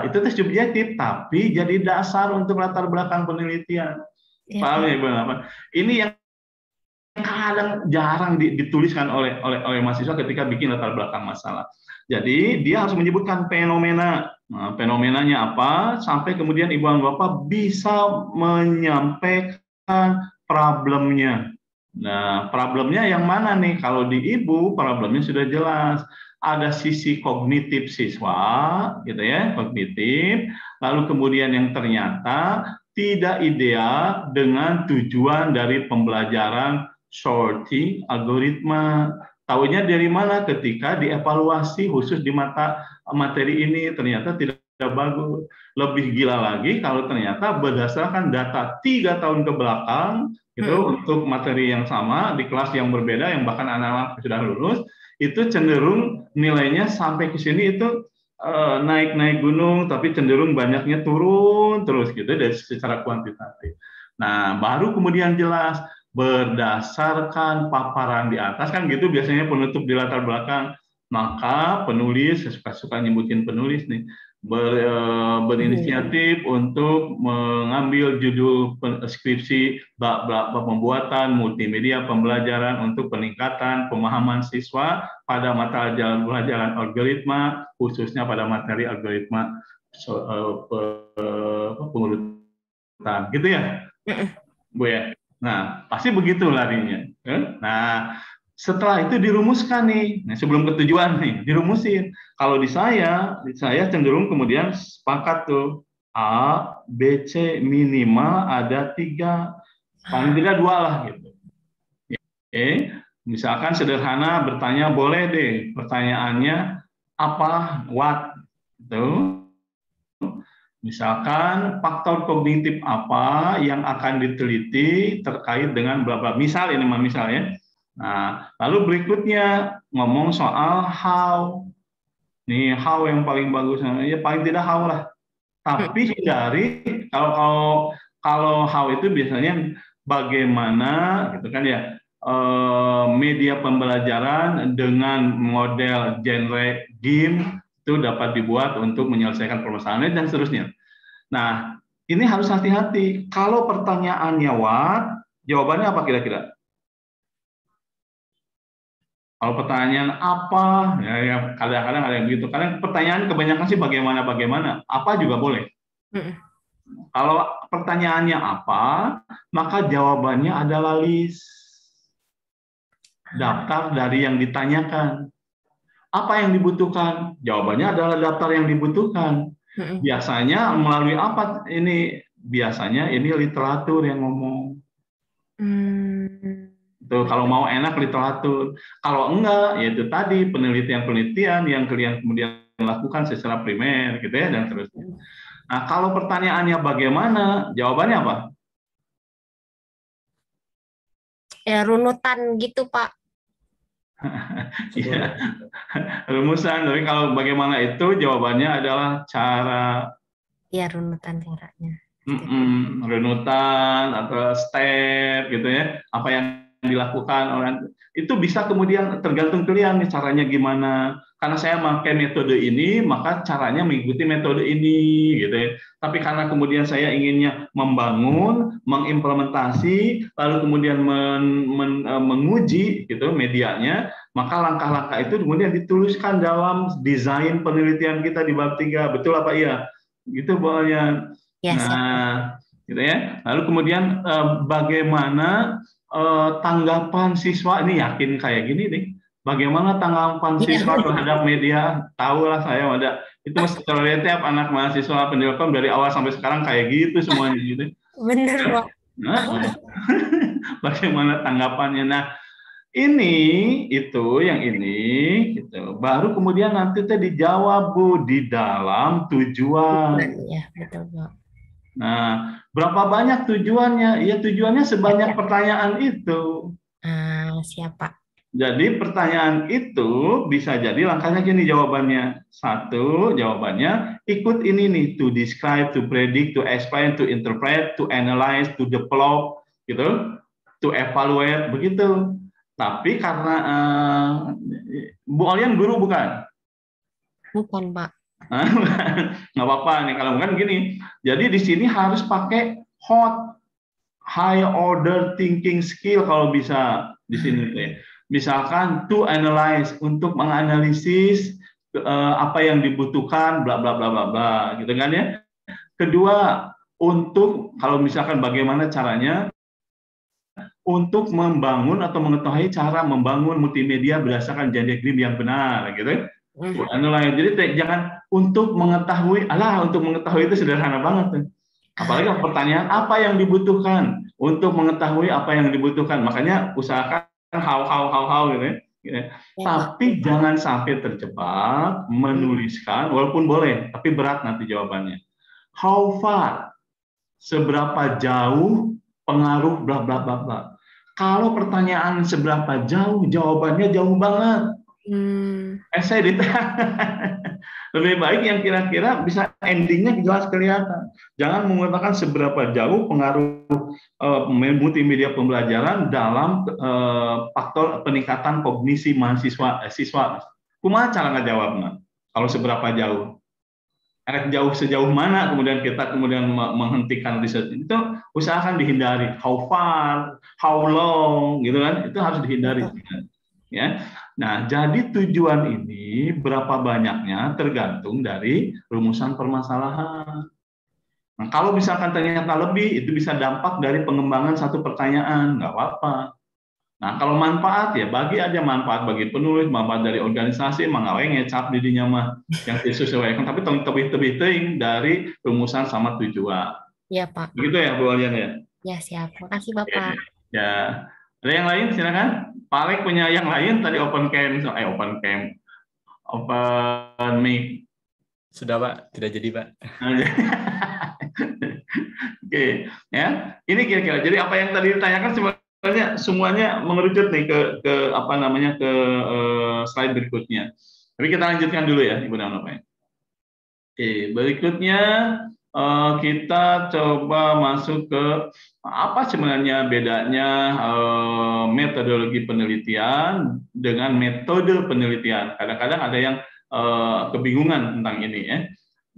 Itu tes subjektif, tapi jadi dasar untuk latar belakang penelitian. Ya, Paham ya, Bang? Ini yang kadang jarang dituliskan oleh mahasiswa ketika bikin latar belakang masalah. Jadi dia harus menyebutkan fenomena. Nah, fenomenanya apa? Sampai kemudian Ibu dan Bapak bisa menyampaikan problemnya. Nah, problemnya yang mana nih? Kalau di Ibu, problemnya sudah jelas. Ada sisi kognitif siswa, gitu ya, kognitif. Lalu kemudian yang ternyata tidak ideal dengan tujuan dari pembelajaran sorting algoritma. Tahunya dari mana? Ketika dievaluasi khusus di mata materi ini ternyata tidak bagus. Lebih gila lagi kalau ternyata berdasarkan data 3 tahun ke belakang gitu untuk materi yang sama di kelas yang berbeda yang bahkan anak-anak sudah lulus itu cenderung nilainya sampai ke sini itu naik-naik gunung tapi cenderung banyaknya turun terus gitu dari secara kuantitatif. Nah, baru kemudian jelas berdasarkan paparan di atas kan gitu biasanya penutup di latar belakang, maka penulis suka-suka nyebutin penulis nih berinisiatif untuk mengambil judul skripsi bab pembuatan multimedia pembelajaran untuk peningkatan pemahaman siswa pada mata pelajaran algoritma khususnya pada materi algoritma pengurutan gitu ya Bu ya. Nah pasti begitu larinya. Nah setelah itu dirumuskan nih, nah, sebelum ketujuan nih, dirumusin. Kalau di saya cenderung kemudian sepakat tuh A, B, C minimal ada 3, paling tidak 2 lah gitu. Misalkan sederhana bertanya boleh deh, pertanyaannya apa, what, gitu. Misalkan faktor kognitif apa yang akan diteliti terkait dengan bla bla. Misal ini misalnya. Nah, lalu berikutnya ngomong soal how. Nih how yang paling bagus, ya paling tidak how lah. Tapi hindari kalau how itu biasanya bagaimana gitu kan ya, media pembelajaran dengan model genre game itu dapat dibuat untuk menyelesaikan permasalahan dan seterusnya. Nah, ini harus hati-hati. Kalau pertanyaannya what, jawabannya apa kira-kira? Kalau pertanyaan apa, ya kadang-kadang ada yang begitu. Karena pertanyaan kebanyakan sih bagaimana, apa juga boleh. Kalau pertanyaannya apa, maka jawabannya adalah list. Daftar dari yang ditanyakan. Apa yang dibutuhkan? Jawabannya adalah daftar yang dibutuhkan. Biasanya melalui apa ini? Biasanya ini literatur yang ngomong. Tuh, kalau mau enak literatur. Kalau enggak, yaitu tadi penelitian-penelitian yang kalian kemudian lakukan secara primer, gitu ya, dan seterusnya. Nah, kalau pertanyaannya bagaimana, jawabannya apa? Ya, runutan gitu, Pak. Ya, rumusan. Tapi kalau bagaimana itu, jawabannya adalah cara. Ya, runutan caranya. Runutan atau step gitu ya, apa yang dilakukan orang itu bisa kemudian tergantung kalian nih caranya gimana. Karena saya pakai metode ini, maka caranya mengikuti metode ini gitu ya. Tapi karena kemudian saya inginnya membangun, mengimplementasi, lalu kemudian menguji gitu medianya, maka langkah-langkah itu kemudian dituliskan dalam desain penelitian kita di bab 3. Betul apa iya? Gitu pokoknya. Ya, Nah, gitu ya. Lalu kemudian bagaimana tanggapan siswa, ini yakin kayak gini nih. Bagaimana tanggapan siswa terhadap media? Tahu lah saya ada. Itu mesti tiap anak mahasiswa pendidikan dari awal sampai sekarang kayak gitu semuanya gitu. Bener, Pak. Nah, bagaimana tanggapannya? Nah, ini itu yang ini gitu. Baru kemudian nanti dijawab Bu di dalam tujuan. Ya, betul, Pak. Nah, berapa banyak tujuannya? Ya, tujuannya sebanyak pertanyaan itu. Siapa? Jadi pertanyaan itu bisa jadi langkahnya gini jawabannya. Satu, jawabannya ikut ini nih, to describe, to predict, to explain, to interpret, to analyze, to develop, gitu, to evaluate, begitu. Tapi karena Bu Olian guru bukan? Bukan, Pak. Nggak apa-apa nih kalau bukan gini. Jadi di sini harus pakai hot, high order thinking skill kalau bisa di sini. Misalkan to analyze, untuk menganalisis apa yang dibutuhkan, bla bla bla bla bla, gitu kan ya. Kedua, untuk kalau misalkan bagaimana caranya untuk membangun atau mengetahui cara membangun multimedia berdasarkan diagram yang benar, gitu. Jadi jangan untuk mengetahui, untuk mengetahui itu sederhana banget tuh. Apalagi pertanyaan apa yang dibutuhkan untuk mengetahui apa yang dibutuhkan. Makanya usahakan how gitu ya. Tapi jangan sampai terjebak menuliskan, walaupun boleh, tapi berat nanti jawabannya. How far? Seberapa jauh pengaruh bla bla bla bla. Kalau pertanyaan seberapa jauh, jawabannya jauh banget. Saya lebih baik yang kira-kira bisa endingnya jelas kelihatan. Jangan mengatakan seberapa jauh pengaruh multimedia pembelajaran dalam faktor peningkatan kognisi siswa. Kumaha cara ngejawabnya? Kalau seberapa jauh? Sejauh mana kemudian kita menghentikan riset itu, usahakan dihindari. How far, how long, gitu kan? Itu harus dihindari. Ya. Nah, jadi tujuan ini berapa banyaknya tergantung dari rumusan permasalahan. Nah, kalau misalkan ternyata lebih, itu bisa dampak dari pengembangan satu pertanyaan, nggak apa-apa. Nah, kalau manfaat ya bagi aja manfaat bagi penulis, manfaat dari organisasi, manggawe ngecap didinya mah yang disesuaikan, tapi tebih-tebih dari rumusan sama tujuan. Iya, Pak. Begitu ya, Bu Alian ya? Ya, siap. Makasih, Bapak. Ya. Ada yang lain, silakan. Pak Alek punya yang lain tadi open mic. Sudah Pak, tidak jadi Pak. Oke, ya. Ini kira-kira. Jadi apa yang tadi ditanyakan sebenarnya semuanya mengerucut nih ke apa namanya ke slide berikutnya. Tapi kita lanjutkan dulu ya, Ibu dan Bapak. Oke, berikutnya kita coba masuk ke apa sebenarnya bedanya metodologi penelitian dengan metode penelitian. Kadang-kadang ada yang kebingungan tentang ini ya.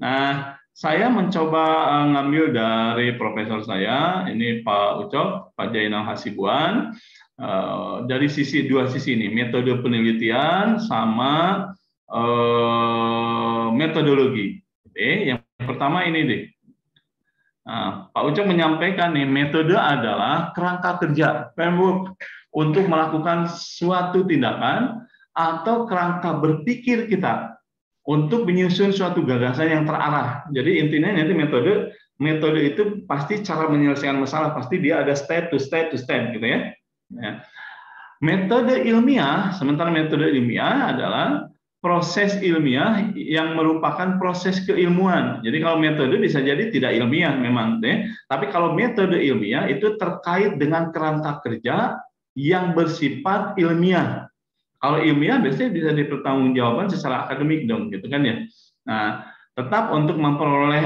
Nah, saya mencoba ngambil dari profesor saya, ini Pak Ucok, Pak Jainal Hasibuan, dari dua sisi ini, metode penelitian sama metodologi. Oke, yang pertama ini deh. Nah, Pak Ucok menyampaikan nih, metode adalah kerangka kerja, framework untuk melakukan suatu tindakan atau kerangka berpikir kita untuk menyusun suatu gagasan yang terarah. Jadi intinya nanti metode itu pasti cara menyelesaikan masalah, pasti dia ada step to step gitu ya. Metode ilmiah, sementara metode ilmiah adalah proses ilmiah yang merupakan proses keilmuan. Jadi kalau metode bisa jadi tidak ilmiah memang, tapi kalau metode ilmiah itu terkait dengan kerangka kerja yang bersifat ilmiah. Kalau ilmiah biasanya bisa dipertanggungjawabkan secara akademik dong, gitu kan ya. Nah, tetap untuk memperoleh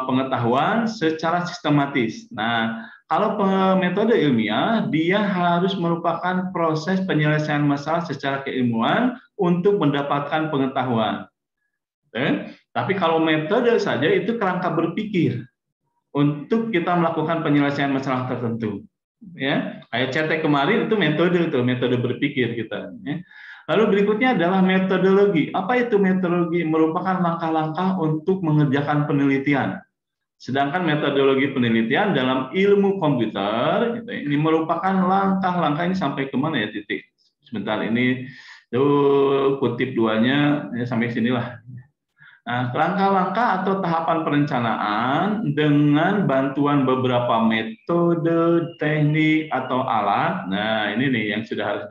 pengetahuan secara sistematis. Nah, kalau metode ilmiah, dia harus merupakan proses penyelesaian masalah secara keilmuan untuk mendapatkan pengetahuan. Tapi kalau metode saja itu kerangka berpikir untuk kita melakukan penyelesaian masalah tertentu. Ya, kayak CT kemarin itu metode berpikir kita. Ya. Lalu berikutnya adalah metodologi. Apa itu metodologi? Merupakan langkah-langkah untuk mengerjakan penelitian. Sedangkan metodologi penelitian dalam ilmu komputer ini merupakan langkah-langkah, ini sampai kemana ya titik? Sebentar, ini kutip duanya ya, sampai sinilah. Nah, langkah-langkah atau tahapan perencanaan dengan bantuan beberapa metode, teknik atau alat. Nah, ini nih yang sudah harus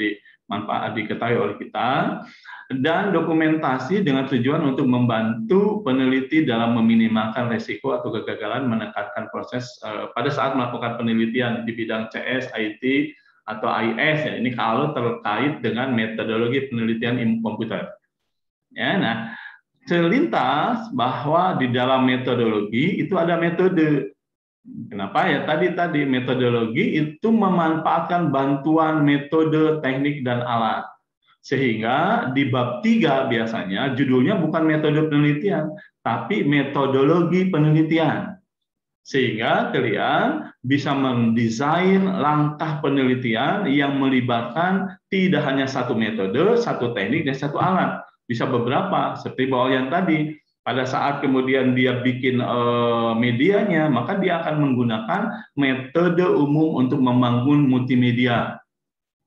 diketahui oleh kita. Dan dokumentasi dengan tujuan untuk membantu peneliti dalam meminimalkan resiko atau kegagalan menekankan proses pada saat melakukan penelitian di bidang CS, IT, atau IS. Ya. Ini kalau terkait dengan metodologi penelitian ilmu komputer. Ya, nah, selintas bahwa di dalam metodologi itu ada metode. Kenapa ya? Tadi metodologi itu memanfaatkan bantuan metode, teknik, dan alat. Sehingga di bab 3 biasanya judulnya bukan metode penelitian, tapi metodologi penelitian. Sehingga kalian bisa mendesain langkah penelitian yang melibatkan tidak hanya satu metode, satu teknik, dan satu alat. Bisa beberapa, seperti Pak Olyan tadi. Pada saat kemudian dia bikin medianya, maka dia akan menggunakan metode umum untuk membangun multimedia.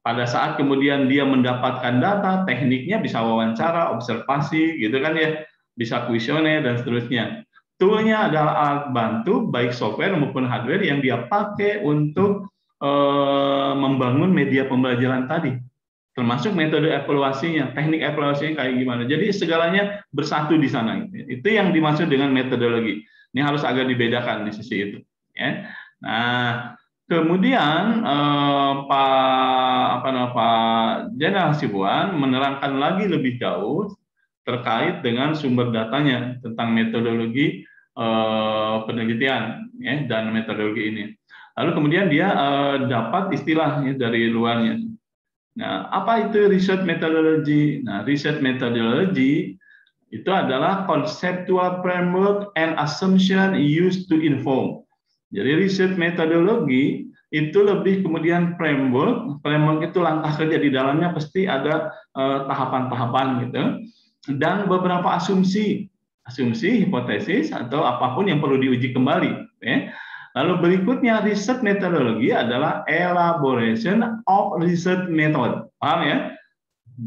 Pada saat kemudian dia mendapatkan data, tekniknya bisa wawancara, observasi, gitu kan ya, bisa kuesioner dan seterusnya. Toolnya adalah alat bantu, baik software maupun hardware yang dia pakai untuk membangun media pembelajaran tadi, termasuk metode evaluasinya, teknik evaluasinya kayak gimana. Jadi segalanya bersatu di sana. Itu yang dimaksud dengan metodologi. Ini harus agak dibedakan di sisi itu. Ya. Nah. Kemudian Pak Jainal Hasibuan menerangkan lagi lebih jauh terkait dengan sumber datanya tentang metodologi penelitian ya, dan metodologi ini. Lalu kemudian dia dapat istilahnya dari luarnya. Nah, apa itu research methodology? Nah, research methodology itu adalah conceptual framework and assumption used to inform. Jadi research metodologi itu lebih kemudian framework itu langkah kerja, di dalamnya pasti ada tahapan-tahapan gitu, dan beberapa asumsi, hipotesis atau apapun yang perlu diuji kembali. Ya. Lalu berikutnya research methodology adalah elaboration of research method, paham ya?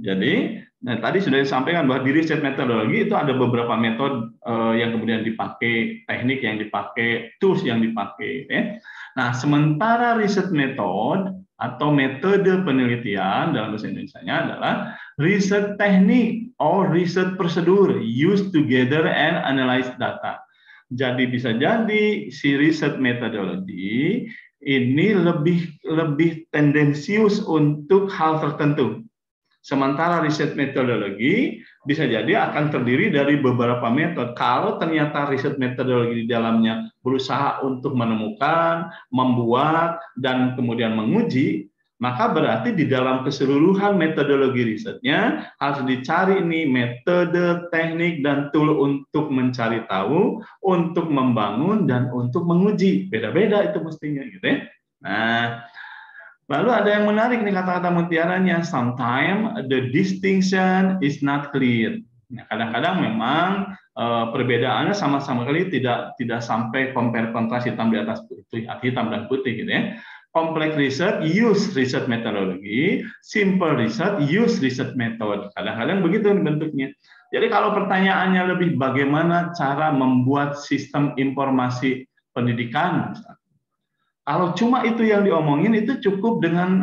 Jadi nah, tadi sudah disampaikan bahwa di riset metodologi itu ada beberapa metode yang kemudian dipakai, teknik yang dipakai, tools yang dipakai. Ya. Nah, sementara riset metode atau metode penelitian dalam bahasa Indonesianya adalah riset teknik or riset prosedur used to gather and analyze data. Jadi bisa jadi si riset metodologi ini lebih tendensius untuk hal tertentu. Sementara riset metodologi bisa jadi akan terdiri dari beberapa metode. Kalau ternyata riset metodologi di dalamnya berusaha untuk menemukan, membuat, dan kemudian menguji, maka berarti di dalam keseluruhan metodologi risetnya harus dicari nih metode, teknik, dan tool untuk mencari tahu, untuk membangun, dan untuk menguji. Beda-beda itu mestinya, gitu ya. Nah, lalu ada yang menarik nih kata-kata mutiaranya. Sometimes the distinction is not clear. Nah, kadang-kadang memang perbedaannya sama-sama kali tidak sampai compare kontras hitam di atas putih, hitam dan putih gitu ya. Complex research use research methodology, simple research use research method. Kadang-kadang begitu bentuknya. Jadi kalau pertanyaannya lebih bagaimana cara membuat sistem informasi pendidikan, misalnya. Kalau cuma itu yang diomongin, itu cukup dengan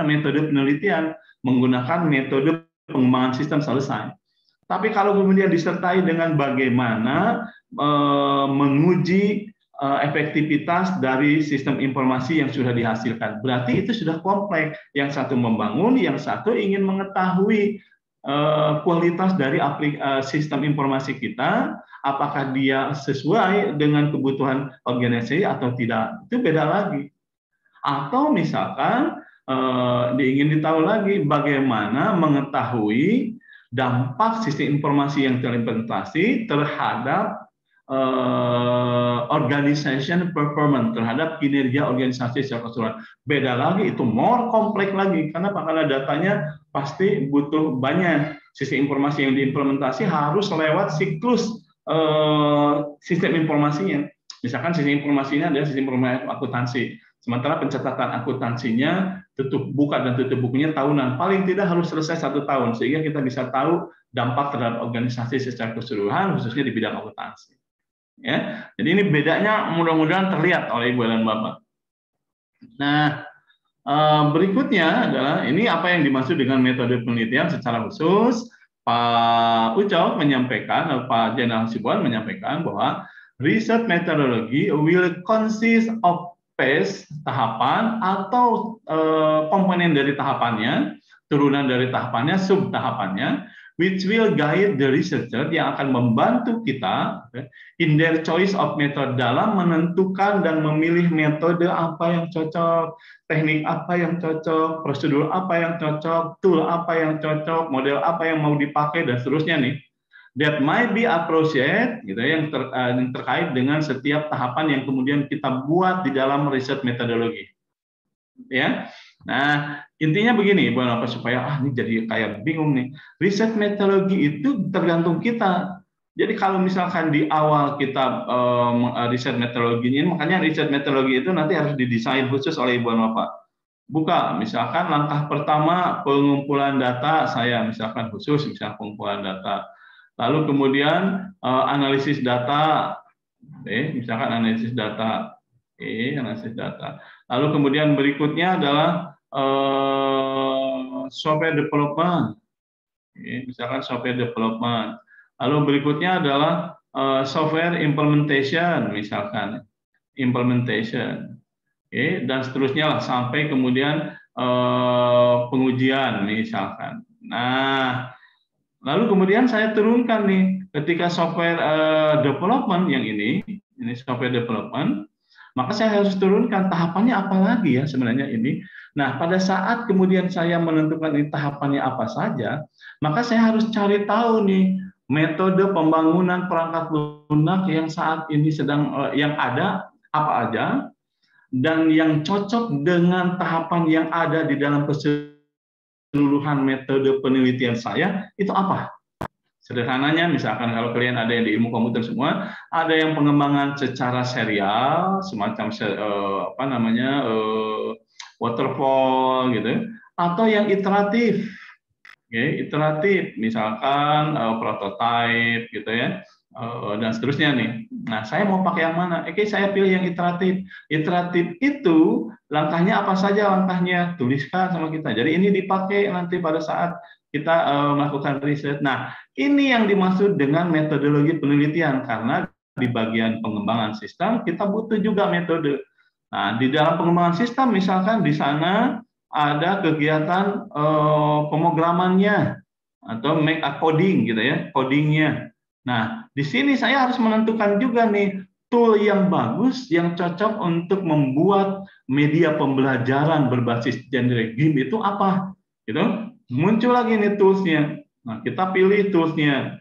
metode penelitian, menggunakan metode pengembangan sistem, selesai. Tapi kalau kemudian disertai dengan bagaimana menguji efektivitas dari sistem informasi yang sudah dihasilkan, berarti itu sudah kompleks. Yang satu membangun, yang satu ingin mengetahui kualitas dari sistem informasi kita, apakah dia sesuai dengan kebutuhan organisasi atau tidak, itu beda lagi. Atau misalkan ingin ditahu lagi bagaimana mengetahui dampak sistem informasi yang terimplementasi terhadap organization performance, terhadap kinerja organisasi secara keseluruhan. Beda lagi, itu more kompleks lagi, karena datanya pasti butuh banyak. Sistem informasi yang diimplementasi harus lewat siklus sistem informasinya. Misalkan sistem informasinya adalah sistem informasi akuntansi, sementara pencatatan akuntansinya tutup buka dan tutup bukunya tahunan, paling tidak harus selesai 1 tahun, sehingga kita bisa tahu dampak terhadap organisasi secara keseluruhan, khususnya di bidang akuntansi. Ya, jadi ini bedanya mudah-mudahan terlihat oleh Ibu dan Bapak. Nah, berikutnya adalah ini apa yang dimaksud dengan metode penelitian secara khusus. Pak Ucok menyampaikan, atau Pak Jenderal Hasibuan menyampaikan bahwa research methodology will consist of phase, tahapan, atau komponen dari tahapannya, turunan dari tahapannya, sub tahapannya, which will guide the researcher, yang akan membantu kita in their choice of method, dalam menentukan dan memilih metode apa yang cocok, teknik apa yang cocok, prosedur apa yang cocok, tool apa yang cocok, model apa yang mau dipakai, dan seterusnya nih. That might be appropriate, gitu ya, yang terkait dengan setiap tahapan yang kemudian kita buat di dalam riset metodologi. Ya. Nah, intinya begini, Bapak, supaya ini jadi kayak bingung nih. Riset metodologi itu tergantung kita. Jadi kalau misalkan di awal kita riset metodologi ini, makanya riset metodologi itu nanti harus didesain khusus oleh Ibu dan Bapak. Buka, misalkan langkah pertama pengumpulan data saya, misalkan khusus, misalkan pengumpulan data. Lalu kemudian analisis data, misalkan analisis data, analisis data. Lalu kemudian berikutnya adalah software development, misalkan software development. Lalu berikutnya adalah software implementation, misalkan implementation, dan seterusnya lah, sampai kemudian pengujian, misalkan. Nah, lalu kemudian saya turunkan nih, ketika software development yang ini software development, maka saya harus turunkan tahapannya apa lagi ya sebenarnya ini. Nah, pada saat kemudian saya menentukan ini tahapannya apa saja, maka saya harus cari tahu nih metode pembangunan perangkat lunak yang saat ini sedang yang ada apa aja, dan yang cocok dengan tahapan yang ada di dalam keseluruhan metode penelitian saya itu apa. Sederhananya, misalkan kalau kalian ada yang di ilmu komputer semua, ada yang pengembangan secara serial, semacam waterfall gitu, atau yang iteratif, iteratif, misalkan prototype gitu ya, dan seterusnya nih. Nah, saya mau pakai yang mana? Saya pilih yang iteratif. Iteratif itu langkahnya apa saja langkahnya? Tuliskan sama kita. Jadi ini dipakai nanti pada saat kita melakukan riset. Nah, ini yang dimaksud dengan metodologi penelitian, karena di bagian pengembangan sistem, kita butuh juga metode. Nah, di dalam pengembangan sistem, misalkan di sana ada kegiatan pemrogramannya atau make a coding gitu ya, codingnya. Nah, di sini saya harus menentukan juga nih tool yang bagus, yang cocok untuk membuat media pembelajaran berbasis genre game itu apa, gitu. Muncul lagi nih toolsnya. Nah, kita pilih toolsnya.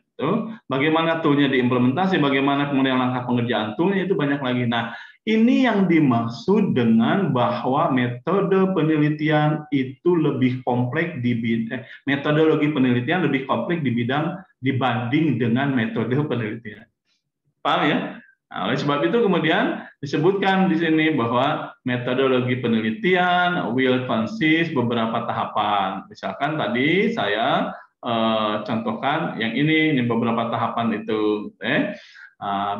Bagaimana toolnya diimplementasi, bagaimana kemudian langkah pengerjaan toolnya itu banyak lagi. Nah, ini yang dimaksud dengan bahwa metode penelitian itu lebih kompleks di bidang metodologi penelitian lebih kompleks di bidang dibanding dengan metode penelitian. Paham ya? Nah, oleh sebab itu kemudian disebutkan di sini bahwa metodologi penelitian will consist beberapa tahapan. Misalkan tadi saya contohkan yang ini beberapa tahapan itu.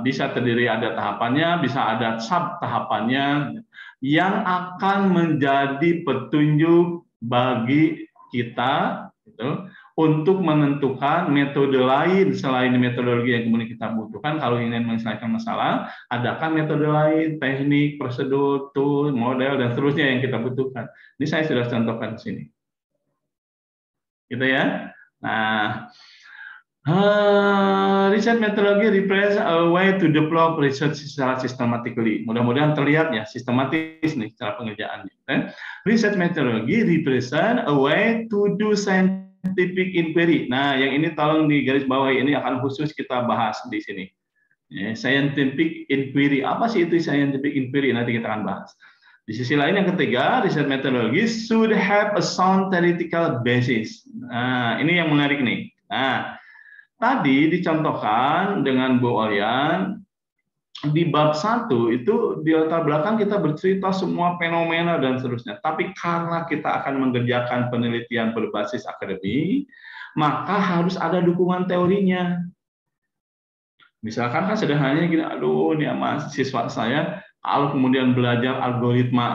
Bisa terdiri ada tahapannya, bisa ada sub tahapannya yang akan menjadi petunjuk bagi kita gitu, untuk menentukan metode lain selain metodologi yang kemudian kita butuhkan. Kalau ingin menyelesaikan masalah, adakan metode lain, teknik, prosedur, tool, model, dan seterusnya yang kita butuhkan. Ini saya sudah contohkan di sini. Gitu ya. Nah, research methodology represents a way to develop research secara systematically. Mudah-mudahan terlihat ya, sistematis nih cara pengerjaannya. Research methodology represents a way to do scientific inquiry. Nah, yang ini tolong di garis bawah, ini akan khusus kita bahas di sini. Scientific inquiry. Apa sih itu scientific inquiry? Nanti kita akan bahas. Di sisi lain yang ketiga, research methodology should have a sound theoretical basis. Nah, ini yang menarik nih. Nah, tadi dicontohkan dengan Bu Olyan, di bab 1 itu di latar belakang kita bercerita semua fenomena dan seterusnya. Tapi karena kita akan mengerjakan penelitian berbasis akademik, maka harus ada dukungan teorinya. Misalkan kan sederhananya gini, aduh ini mahasiswa saya, kalau kemudian belajar algoritma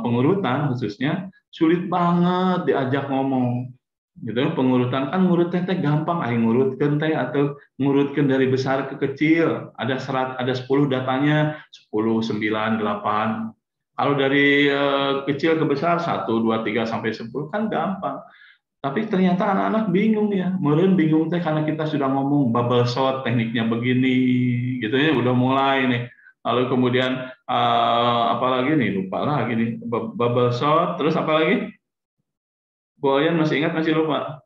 pengurutan khususnya, sulit banget diajak ngomong. Gitu, pengurutan kan ngurutnya teh gampang, ngurutkan teh atau ngurutkan dari besar ke kecil, ada 10 datanya, 10, 9, 8. Kalau dari kecil ke besar 1, 2, 3 sampai 10 kan gampang. Tapi ternyata anak-anak bingung ya, meureun bingung teh karena kita sudah ngomong bubble sort tekniknya begini, gitu ya, udah mulai nih. Lalu kemudian apalagi nih, lupa lagi nih, bubble sort, terus apa lagi? Bu Olyan masih ingat, masih lupa?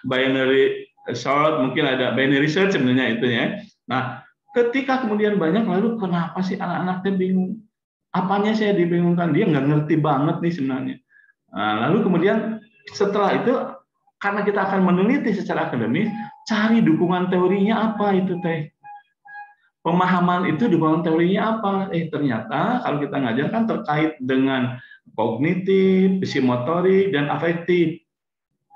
Binary sort, mungkin ada binary search sebenarnya itu ya. Nah, ketika kemudian banyak, lalu kenapa sih anak-anaknya bingung? Apanya saya dibingungkan? Dia nggak ngerti banget nih sebenarnya. Nah, lalu kemudian setelah itu, karena kita akan meneliti secara akademis, cari dukungan teorinya apa itu teh. Pemahaman itu dukungan teorinya apa? Ternyata kalau kita ngajar kan terkait dengan kognitif, psikomotorik, dan afektif.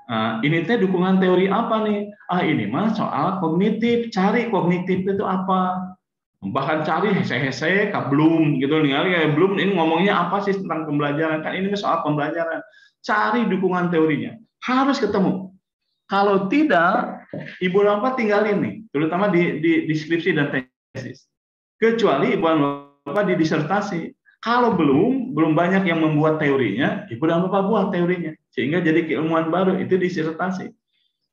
Nah, ini teh dukungan teori apa nih? Ini mah soal kognitif. Cari kognitif itu apa? Bahkan cari hese-hese, Bloom gitu nih. Kayak Bloom ini ngomongnya apa sih tentang pembelajaran? Kan ini soal pembelajaran. Cari dukungan teorinya. Harus ketemu. Kalau tidak, Ibu Bapak tinggalin nih, terutama di skripsi dan tesis. Kecuali Ibu Bapak di disertasi. Kalau belum banyak yang membuat teorinya, Ibu dan Bapak buat teorinya. Sehingga jadi keilmuan baru, itu disertasi.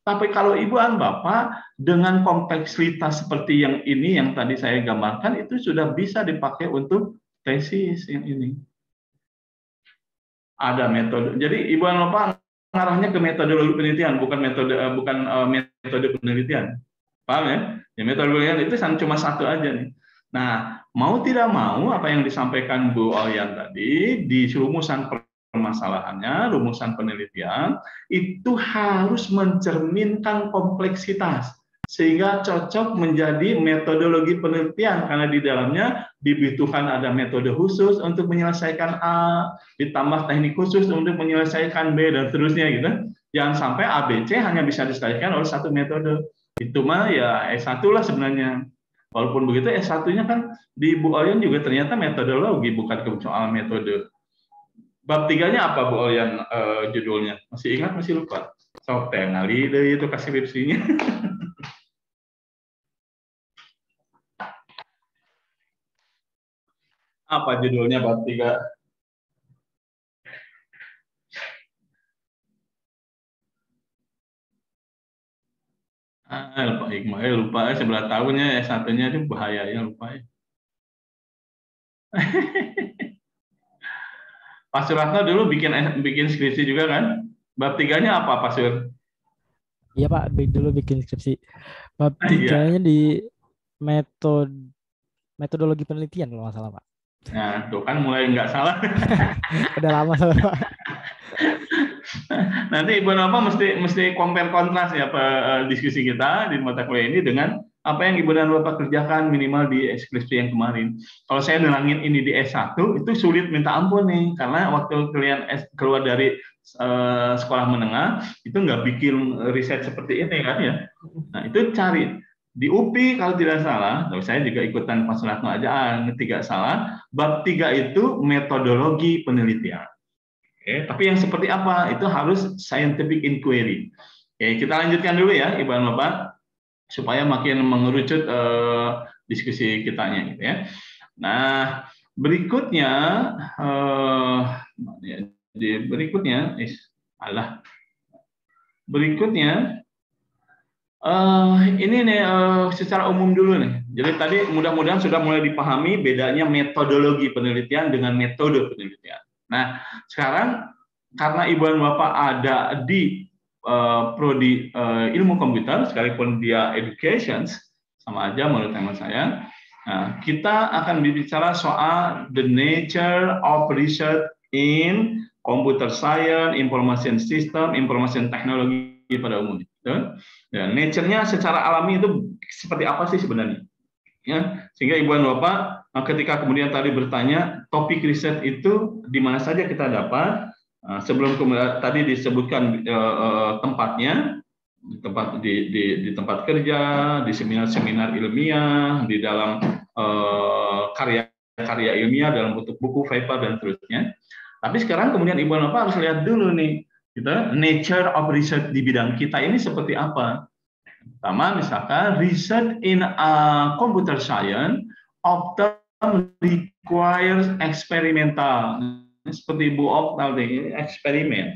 Tapi kalau Ibu dan Bapak dengan kompleksitas seperti yang ini, yang tadi saya gambarkan, itu sudah bisa dipakai untuk tesis yang ini. Ada metode. Jadi Ibu dan Bapak ngarahnya ke metodologi penelitian, bukan metode penelitian. Paham ya? Ya metode penelitian itu cuma satu aja nih. Nah, mau tidak mau apa yang disampaikan Bu Olyan tadi di rumusan permasalahannya, rumusan penelitian itu harus mencerminkan kompleksitas sehingga cocok menjadi metodologi penelitian karena di dalamnya dibutuhkan ada metode khusus untuk menyelesaikan A, ditambah teknik khusus untuk menyelesaikan B dan seterusnya gitu. Jangan sampai ABC hanya bisa diselesaikan oleh satu metode. Itu mah ya S1 lah sebenarnya. Walaupun begitu S1-nya kan di Bu Olyan juga ternyata metodologi, bukan soal metode. Bab 3-nya apa Bu Olyan judulnya? Masih ingat, masih lupa? Sok teh ngali deh itu kasih websinya. Apa judulnya bab 3? Lupa hikmah, lupa sebelah tahunnya ya, satunya itu bahayanya lupa ya. Pak Suratno dulu bikin skripsi juga kan? Bab 3-nya apa Pak Sur? Iya Pak, dulu bikin skripsi. Bab Iya. 3-nya di metodologi penelitian kalau nggak salah Pak. Nah, tuh kan mulai nggak salah. Udah lama salah Pak. Nanti Ibu Nova mesti compare kontras ya diskusi kita di mata kuliah ini dengan apa yang Ibu dan Bapak kerjakan minimal di skripsi yang kemarin. Kalau saya nerangin ini di S1 itu sulit minta ampun nih, karena waktu kalian keluar dari sekolah menengah itu nggak bikin riset seperti ini kan ya. Nah itu cari di UPI kalau tidak salah, saya juga ikutan Pak Suratno aja, tidak salah. Bab 3 itu metodologi penelitian. Oke, tapi yang seperti apa? Itu harus scientific inquiry. Oke, kita lanjutkan dulu ya, Ibu dan Bapak, supaya makin mengerucut diskusi kitanya, gitu ya. Nah, berikutnya, berikutnya, ini nih secara umum dulu nih. Jadi tadi mudah-mudahan sudah mulai dipahami bedanya metodologi penelitian dengan metode penelitian. Nah, sekarang karena Ibu dan Bapak ada di prodi ilmu komputer, sekalipun dia education, sama aja menurut teman saya. Nah, kita akan berbicara soal the nature of research in computer science, information system, information technology pada umumnya. Dan nature-nya secara alami itu seperti apa sih sebenarnya? Ya, sehingga Ibu dan Bapak ketika kemudian tadi bertanya topik riset itu di mana saja kita dapat, sebelum kemudian tadi disebutkan tempatnya, di tempat kerja, di seminar-seminar ilmiah, di dalam karya-karya ilmiah dalam bentuk buku, paper dan seterusnya. Tapi sekarang kemudian Ibu dan Bapak harus lihat dulu nih, kita nature of research di bidang kita ini seperti apa. Pertama, misalkan research in computer science often requires experimental, seperti Bu Ok tadi, eksperimen,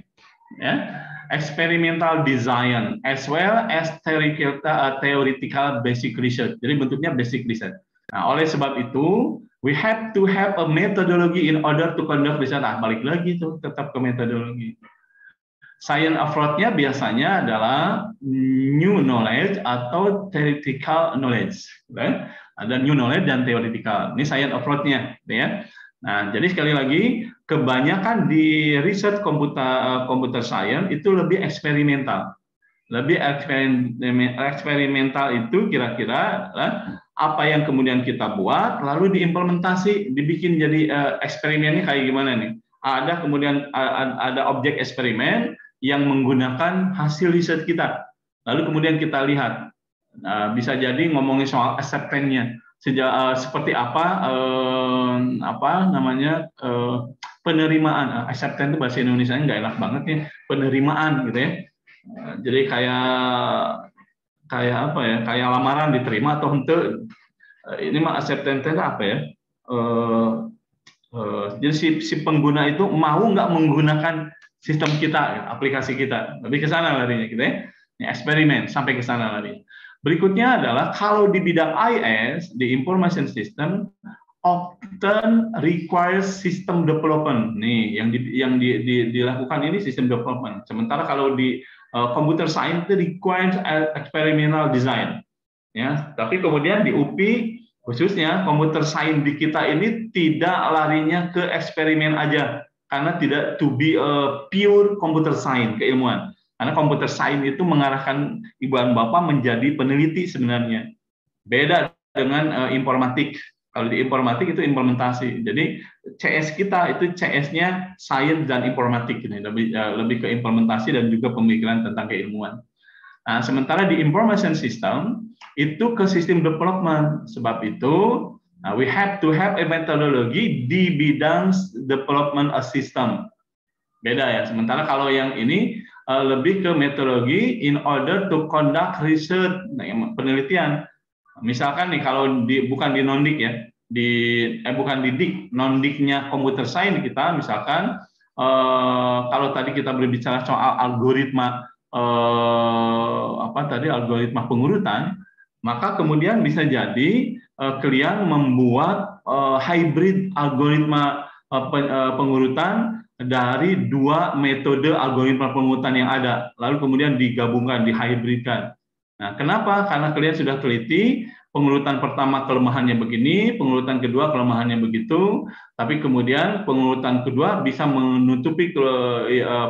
ya, experimental design as well as theoretical basic research. Jadi bentuknya basic research. Nah, oleh sebab itu, we have to have a methodology in order to conduct research. Balik lagi tuh, tetap ke metodologi. Science approach-nya biasanya adalah new knowledge atau theoretical knowledge. Ada new knowledge dan theoretical. Ini science approach-nya, ya. Nah, jadi sekali lagi, kebanyakan di research computer science itu lebih eksperimental. Lebih eksperimental itu kira-kira apa yang kemudian kita buat, lalu diimplementasi, dibikin jadi eksperimennya kayak gimana nih? Ada kemudian ada objek eksperimen yang menggunakan hasil riset kita. Lalu kemudian kita lihat, bisa jadi ngomongin soal acceptance-nya, seperti apa namanya penerimaan. Acceptance itu bahasa Indonesianya nggak enak banget ya, penerimaan gitu ya. Jadi kayak apa ya? Kayak lamaran diterima atau henteu. Ini mah acceptance itu apa ya? Jadi si pengguna itu mau nggak menggunakan sistem kita, aplikasi kita, lebih ke sana larinya, gitu ya. Ini eksperimen sampai ke sana lari. Berikutnya adalah kalau di bidang IS, di information system, often requires system development. Nih, yang dilakukan ini system development. Sementara kalau di computer science itu requires experimental design. Ya, tapi kemudian di UPI khususnya computer science di kita ini tidak larinya ke eksperimen aja, karena tidak to be a pure computer science keilmuan. Karena computer science itu mengarahkan Ibu dan Bapak menjadi peneliti sebenarnya. Beda dengan informatik. Kalau di informatik itu implementasi. Jadi CS kita itu CS-nya science dan informatik ini, lebih ke implementasi dan juga pemikiran tentang keilmuan. Nah, sementara di information system itu ke sistem development. Sebab itu we have to have a methodology di bidang development a system. Beda ya. Sementara kalau yang ini lebih ke metodologi in order to conduct research, penelitian. Misalkan nih kalau bukan di Nondik ya, bukan di DIK, non-DIK-nya computer science kita, misalkan kalau tadi kita berbicara soal algoritma algoritma pengurutan, maka kemudian bisa jadi kalian membuat hybrid algoritma pengurutan dari dua metode algoritma pengurutan yang ada, lalu kemudian digabungkan, dihybridkan. Nah, kenapa? Karena kalian sudah teliti, pengurutan pertama kelemahannya begini, pengurutan kedua kelemahannya begitu, tapi kemudian pengurutan kedua bisa menutupi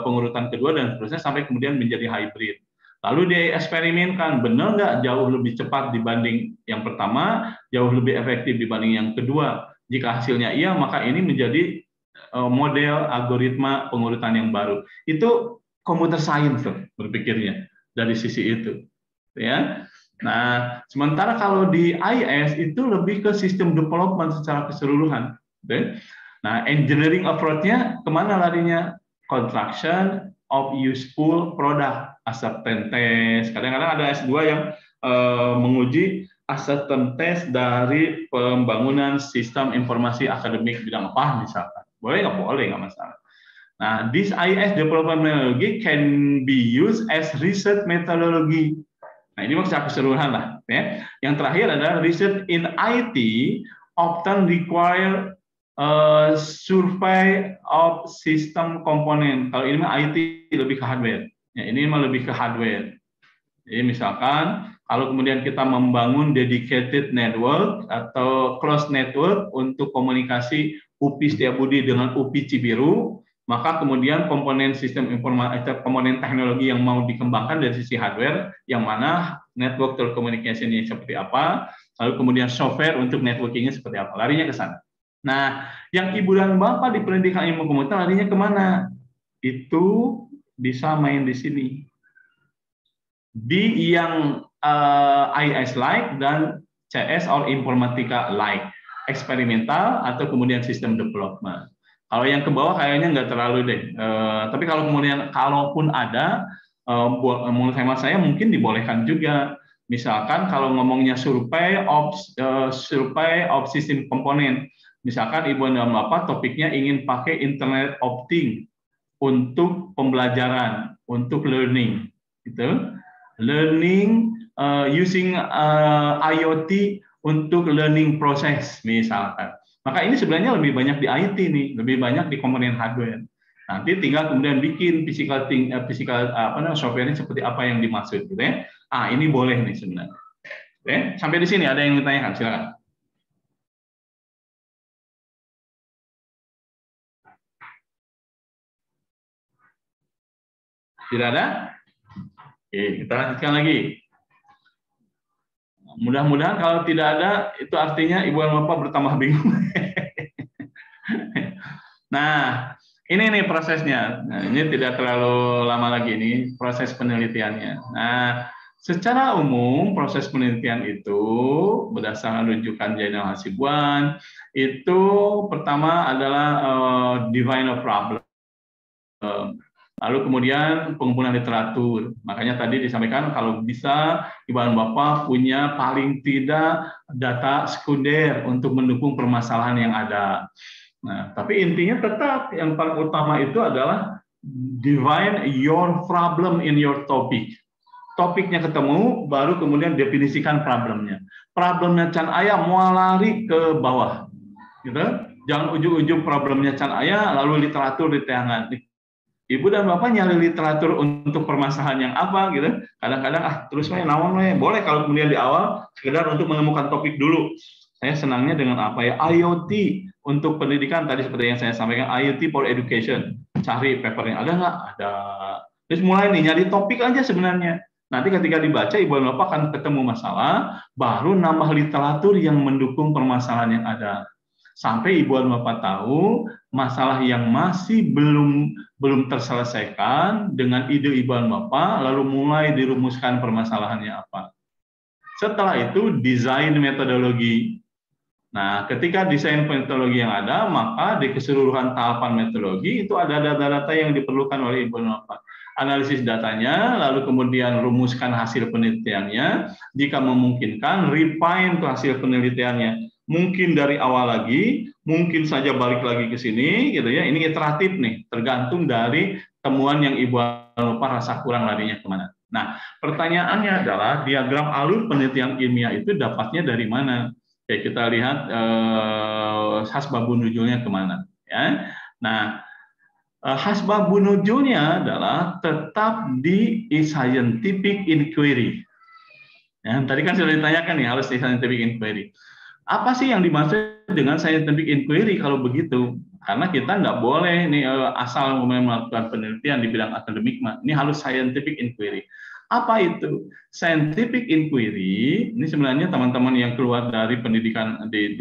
pengurutan kedua dan seterusnya sampai kemudian menjadi hybrid. Lalu dieksperimenkan, benar nggak jauh lebih cepat dibanding yang pertama, jauh lebih efektif dibanding yang kedua. Jika hasilnya iya, maka ini menjadi model algoritma pengurutan yang baru. Itu computer science berpikirnya dari sisi itu, ya. Nah, sementara kalau di IS itu lebih ke sistem development secara keseluruhan. Nah, engineering approach-nya kemana larinya? Construction of useful product, acceptance test. Kadang-kadang ada S2 yang menguji acceptance test dari pembangunan sistem informasi akademik bidang apa misalkan. Boleh nggak? Boleh, nggak masalah. Nah, this IS development methodology can be used as research methodology. Nah, ini maksudnya keseluruhan lah. Ya. Yang terakhir adalah research in IT often require survey of system component. Kalau ini mah IT lebih ke hardware. Ya, ini mah lebih ke hardware. Jadi misalkan kalau kemudian kita membangun dedicated network atau closed network untuk komunikasi UPI Setiabudi dengan UPI Cibiru, maka kemudian komponen sistem informasi, komponen teknologi yang mau dikembangkan dari sisi hardware, yang mana network telekomunikasinya seperti apa, lalu kemudian software untuk networkingnya seperti apa, larinya ke sana. Nah, yang Ibu dan Bapak di pendidikan ilmu komputer larinya kemana? Itu bisa main di sini. Di yang IS like dan CS or informatika like, eksperimental atau kemudian sistem development. Kalau yang ke bawah kayaknya nggak terlalu deh. Tapi kalau kemudian kalaupun ada, menurut hemat saya mungkin dibolehkan juga. Misalkan kalau ngomongnya survei of sistem komponen. Misalkan Ibu dan Bapak topiknya ingin pakai Internet of Things untuk pembelajaran, untuk learning, gitu. Learning using IoT untuk learning process misalkan. Maka ini sebenarnya lebih banyak di IT nih, lebih banyak di komponen hardware. Nanti tinggal kemudian bikin software-nya seperti apa yang dimaksud, gitu ya. Ini boleh nih sebenarnya. Oke, sampai di sini ada yang ditanyakan, silakan. Tidak ada? Oke, kita lanjutkan lagi. Mudah-mudahan kalau tidak ada, itu artinya Ibu dan Bapak bertambah bingung. Nah, ini nih prosesnya. Nah, ini tidak terlalu lama lagi ini proses penelitiannya. Nah, secara umum proses penelitian itu berdasarkan rujukan Jainal Hasibuan itu pertama adalah define a problem. Lalu kemudian pengumpulan literatur. Makanya tadi disampaikan kalau bisa Ibu dan Bapak punya paling tidak data sekunder untuk mendukung permasalahan yang ada. Nah, tapi intinya tetap yang paling utama itu adalah define your problem in your topic. Topiknya ketemu, baru kemudian definisikan problemnya. Problemnya Can Ayah mau lari ke bawah, gitu. Jangan ujung-ujung problemnya Can Ayah lalu literatur di tangan. Ibu dan Bapak nyari literatur untuk permasalahan yang apa gitu. Kadang-kadang terus naon boleh kalau kemudian di awal sekedar untuk menemukan topik dulu. Saya senangnya dengan apa ya? IoT untuk pendidikan tadi seperti yang saya sampaikan, IoT for education. Cari papernya ada nggak? Ada. Terus mulai nih nyari topik aja sebenarnya. Nanti ketika dibaca Ibu dan Bapak akan ketemu masalah, baru nambah literatur yang mendukung permasalahan yang ada. Sampai Ibu dan Bapak tahu masalah yang masih belum terselesaikan dengan ide Ibu dan Bapak, lalu mulai dirumuskan permasalahannya apa. Setelah itu desain metodologi. Nah, ketika desain metodologi yang ada, maka di keseluruhan tahapan metodologi itu ada data-data yang diperlukan oleh Ibu dan Bapak. Analisis datanya, lalu kemudian rumuskan hasil penelitiannya, jika memungkinkan refine tuh hasil penelitiannya. mungkin dari awal lagi, mungkin saja balik lagi ke sini, gitu ya. Ini iteratif nih, tergantung dari temuan yang Ibu lupa rasa kurang larinya kemana. Nah, pertanyaannya adalah diagram alur penelitian ilmiah itu dapatnya dari mana? Oke, kita lihat hasbabun nuzulnya kemana. Ya. Nah, hasbabun nuzulnya adalah tetap di scientific inquiry. Ya, tadi kan sudah ditanyakan nih, harus di scientific inquiry. Apa sih yang dimaksud dengan scientific inquiry kalau begitu? Karena kita nggak boleh nih asal melakukan penelitian di bidang akademik, ini harus scientific inquiry. Apa itu scientific inquiry? Ini sebenarnya teman-teman yang keluar dari pendidikan di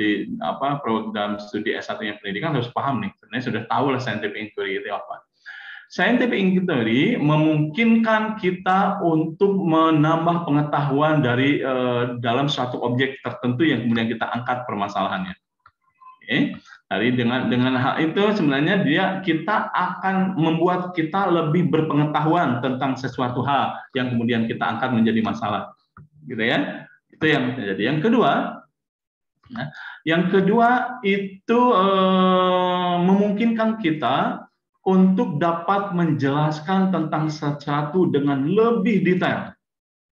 program studi S1-nya pendidikan harus paham nih. Sebenarnya sudah tahu lah scientific inquiry itu apa. Scientific inquiry memungkinkan kita untuk menambah pengetahuan dari dalam suatu objek tertentu yang kemudian kita angkat permasalahannya. Oke. Jadi dengan hal itu sebenarnya kita akan membuat kita lebih berpengetahuan tentang sesuatu hal yang kemudian kita angkat menjadi masalah, gitu ya. Itu yang terjadi. Yang kedua itu memungkinkan kita untuk dapat menjelaskan tentang sesuatu dengan lebih detail,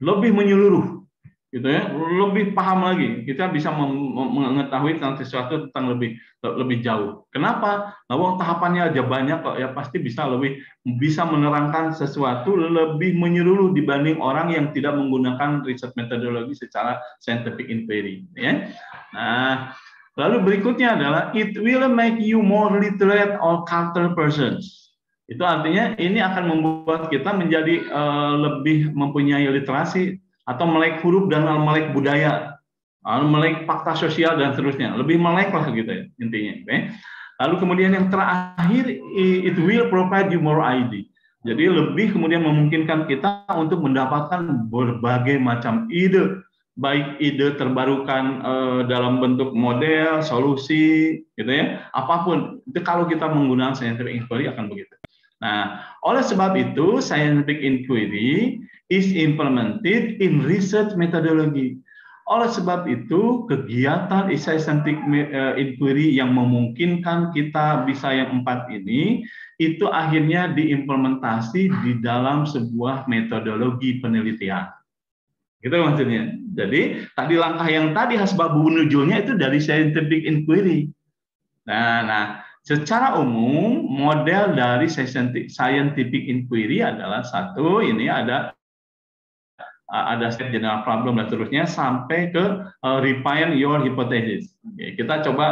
lebih menyeluruh, gitu ya, lebih paham lagi. Kita bisa mengetahui tentang sesuatu tentang lebih jauh. Kenapa? Nah, tahapannya aja banyak kok, ya pasti bisa menerangkan sesuatu lebih menyeluruh dibanding orang yang tidak menggunakan riset metodologi secara scientific inquiry. Ya. Nah, lalu berikutnya adalah it will make you more literate or cultural persons. Itu artinya ini akan membuat kita menjadi lebih mempunyai literasi atau melek huruf dan melek budaya, melek fakta sosial dan seterusnya. Lebih melek lah gitu ya intinya. Okay? Lalu kemudian yang terakhir it will provide you more idea. Jadi lebih kemudian memungkinkan kita untuk mendapatkan berbagai macam ide, baik ide terbarukan dalam bentuk model, solusi, gitu ya, apapun. Itu kalau kita menggunakan scientific inquiry akan begitu. Nah, oleh sebab itu scientific inquiry is implemented in research methodology. Oleh sebab itu kegiatan scientific inquiry yang memungkinkan kita bisa yang 4 ini itu akhirnya diimplementasi di dalam sebuah metodologi penelitian. Gitu maksudnya. Jadi tadi langkah yang tadi hasbabun nuzulnya itu dari scientific inquiry. Nah, secara umum model dari scientific inquiry adalah satu, ini ada state general problem dan seterusnya sampai ke refine your hypothesis. Oke, kita coba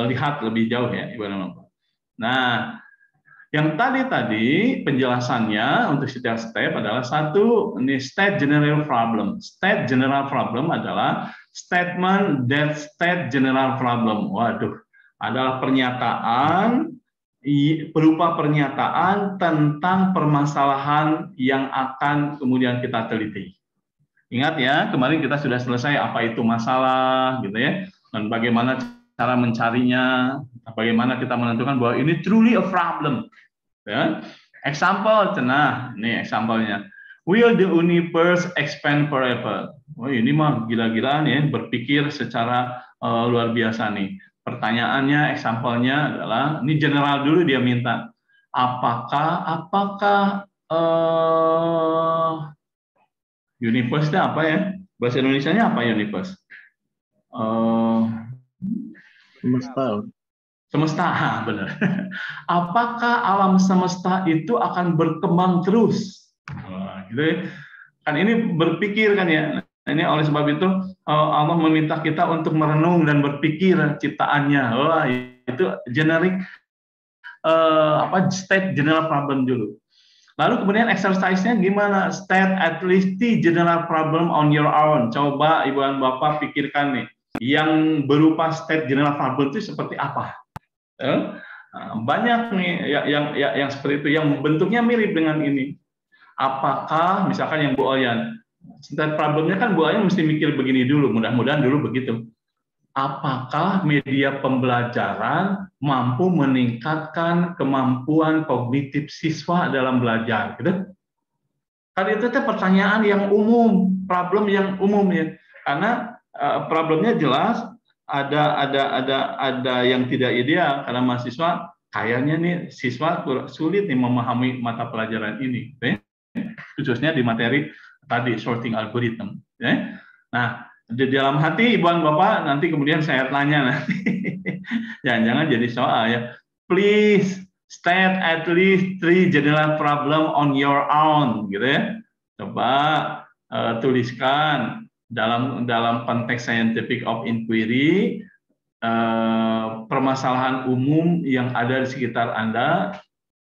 lihat lebih jauh ya, Ibu Bapak. Nah, yang tadi penjelasannya untuk setiap step adalah satu, ini state general problem. State general problem adalah statement that state general problem. Waduh, adalah pernyataan berupa pernyataan tentang permasalahan yang akan kemudian kita teliti. Ingat ya, kemarin kita sudah selesai apa itu masalah, gitu ya, dan bagaimana cara mencarinya, bagaimana kita menentukan bahwa ini truly a problem. Ya. Example, nah, ini example-nya. Will the universe expand forever? Oh, ini mah gila-gilaan ya, berpikir secara luar biasa nih. Pertanyaannya, example-nya adalah, ini general dulu dia minta, apakah universe itu apa ya? Bahasa Indonesianya apa universe? Semesta, benar. Apakah alam semesta itu akan berkembang terus? Gitu ya. Kan ini berpikir kan ya. Ini oleh sebab itu Allah meminta kita untuk merenung dan berpikir ciptaannya. Wah, itu generic state general problem dulu. Lalu kemudian exercise-nya gimana? State at least the general problem on your own. Coba Ibu dan Bapak pikirkan nih, yang berupa state general problem itu seperti apa? Banyak nih yang seperti itu, yang bentuknya mirip dengan ini. Apakah misalkan yang Bu Oyan, state problemnya kan Bu Oyan mesti mikir begini dulu, mudah-mudahan dulu begitu. Apakah media pembelajaran mampu meningkatkan kemampuan kognitif siswa dalam belajar? Gitu. Kan itu pertanyaan yang umum, problem yang umum ya. Karena problemnya jelas, ada yang tidak ideal karena mahasiswa kayaknya nih siswa sulit nih memahami mata pelajaran ini, khususnya di materi tadi sorting algorithm. Nah, di dalam hati ibu dan bapak nanti kemudian saya tanya nanti, jangan-jangan jadi soal ya. Please state at least 3 general problem on your own, gitu ya. Coba tuliskan dalam konteks scientific of inquiry permasalahan umum yang ada di sekitar Anda,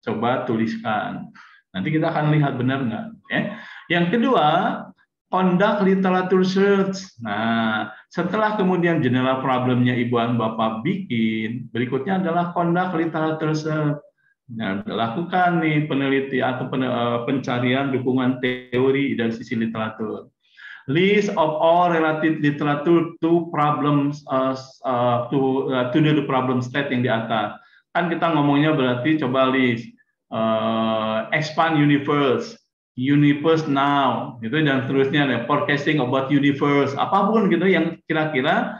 coba tuliskan. Nanti kita akan lihat benar nggak. Ya. Yang kedua, conduct literature search. Nah, setelah kemudian general problemnya ibu dan bapak bikin, berikutnya adalah conduct literature search. Nah, lakukan nih peneliti atau pencarian dukungan teori dari sisi literatur. List of all related literature to problems to the problem state yang di atas. Kan kita ngomongnya berarti coba list expand universe now, gitu dan seterusnya, forecasting about universe, apapun gitu yang kira-kira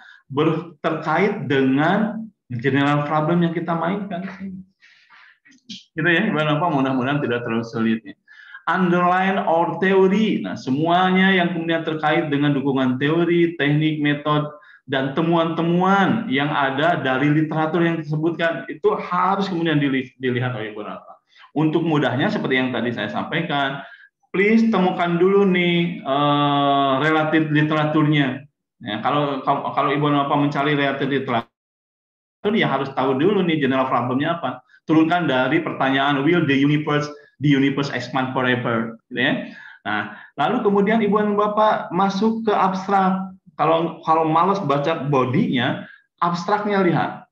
terkait dengan general problem yang kita mainkan. Gitu ya, Bapak, mudah-mudahan tidak terlalu sulit. Underline or teori. Nah, semuanya yang kemudian terkait dengan dukungan teori, teknik, metode, dan temuan-temuan yang ada dari literatur yang disebutkan itu harus kemudian dilihat oleh Bapak. Untuk mudahnya seperti yang tadi saya sampaikan, please temukan dulu nih related literaturnya. Ya, kalau Ibu dan Bapak mencari related literatur, ya harus tahu dulu nih general problemnya apa. Turunkan dari pertanyaan will the universe expand forever, gitu ya. Nah, lalu kemudian Ibu dan Bapak masuk ke abstrak. Kalau malas baca bodinya, abstraknya lihat.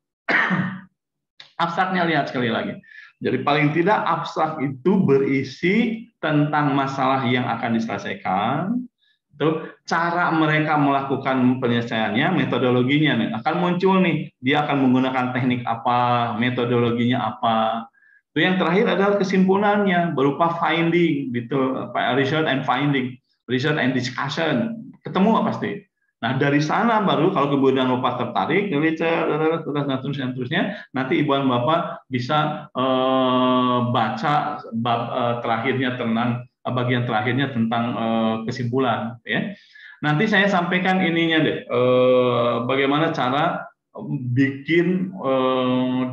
Abstraknya lihat sekali lagi. Jadi paling tidak abstrak itu berisi tentang masalah yang akan diselesaikan, itu cara mereka melakukan penyelesaiannya, metodologinya nih akan muncul nih, dia akan menggunakan teknik apa, metodologinya apa. Itu yang terakhir adalah kesimpulannya berupa finding, gitu, research and finding, research and discussion, ketemu pasti. Nah, dari sana baru kalau kemudian Bapak tertarik, terusnya, nanti Ibu dan Bapak bisa baca bab terakhirnya tentang bagian terakhirnya tentang kesimpulan. Ya. Nanti saya sampaikan ininya deh, bagaimana cara bikin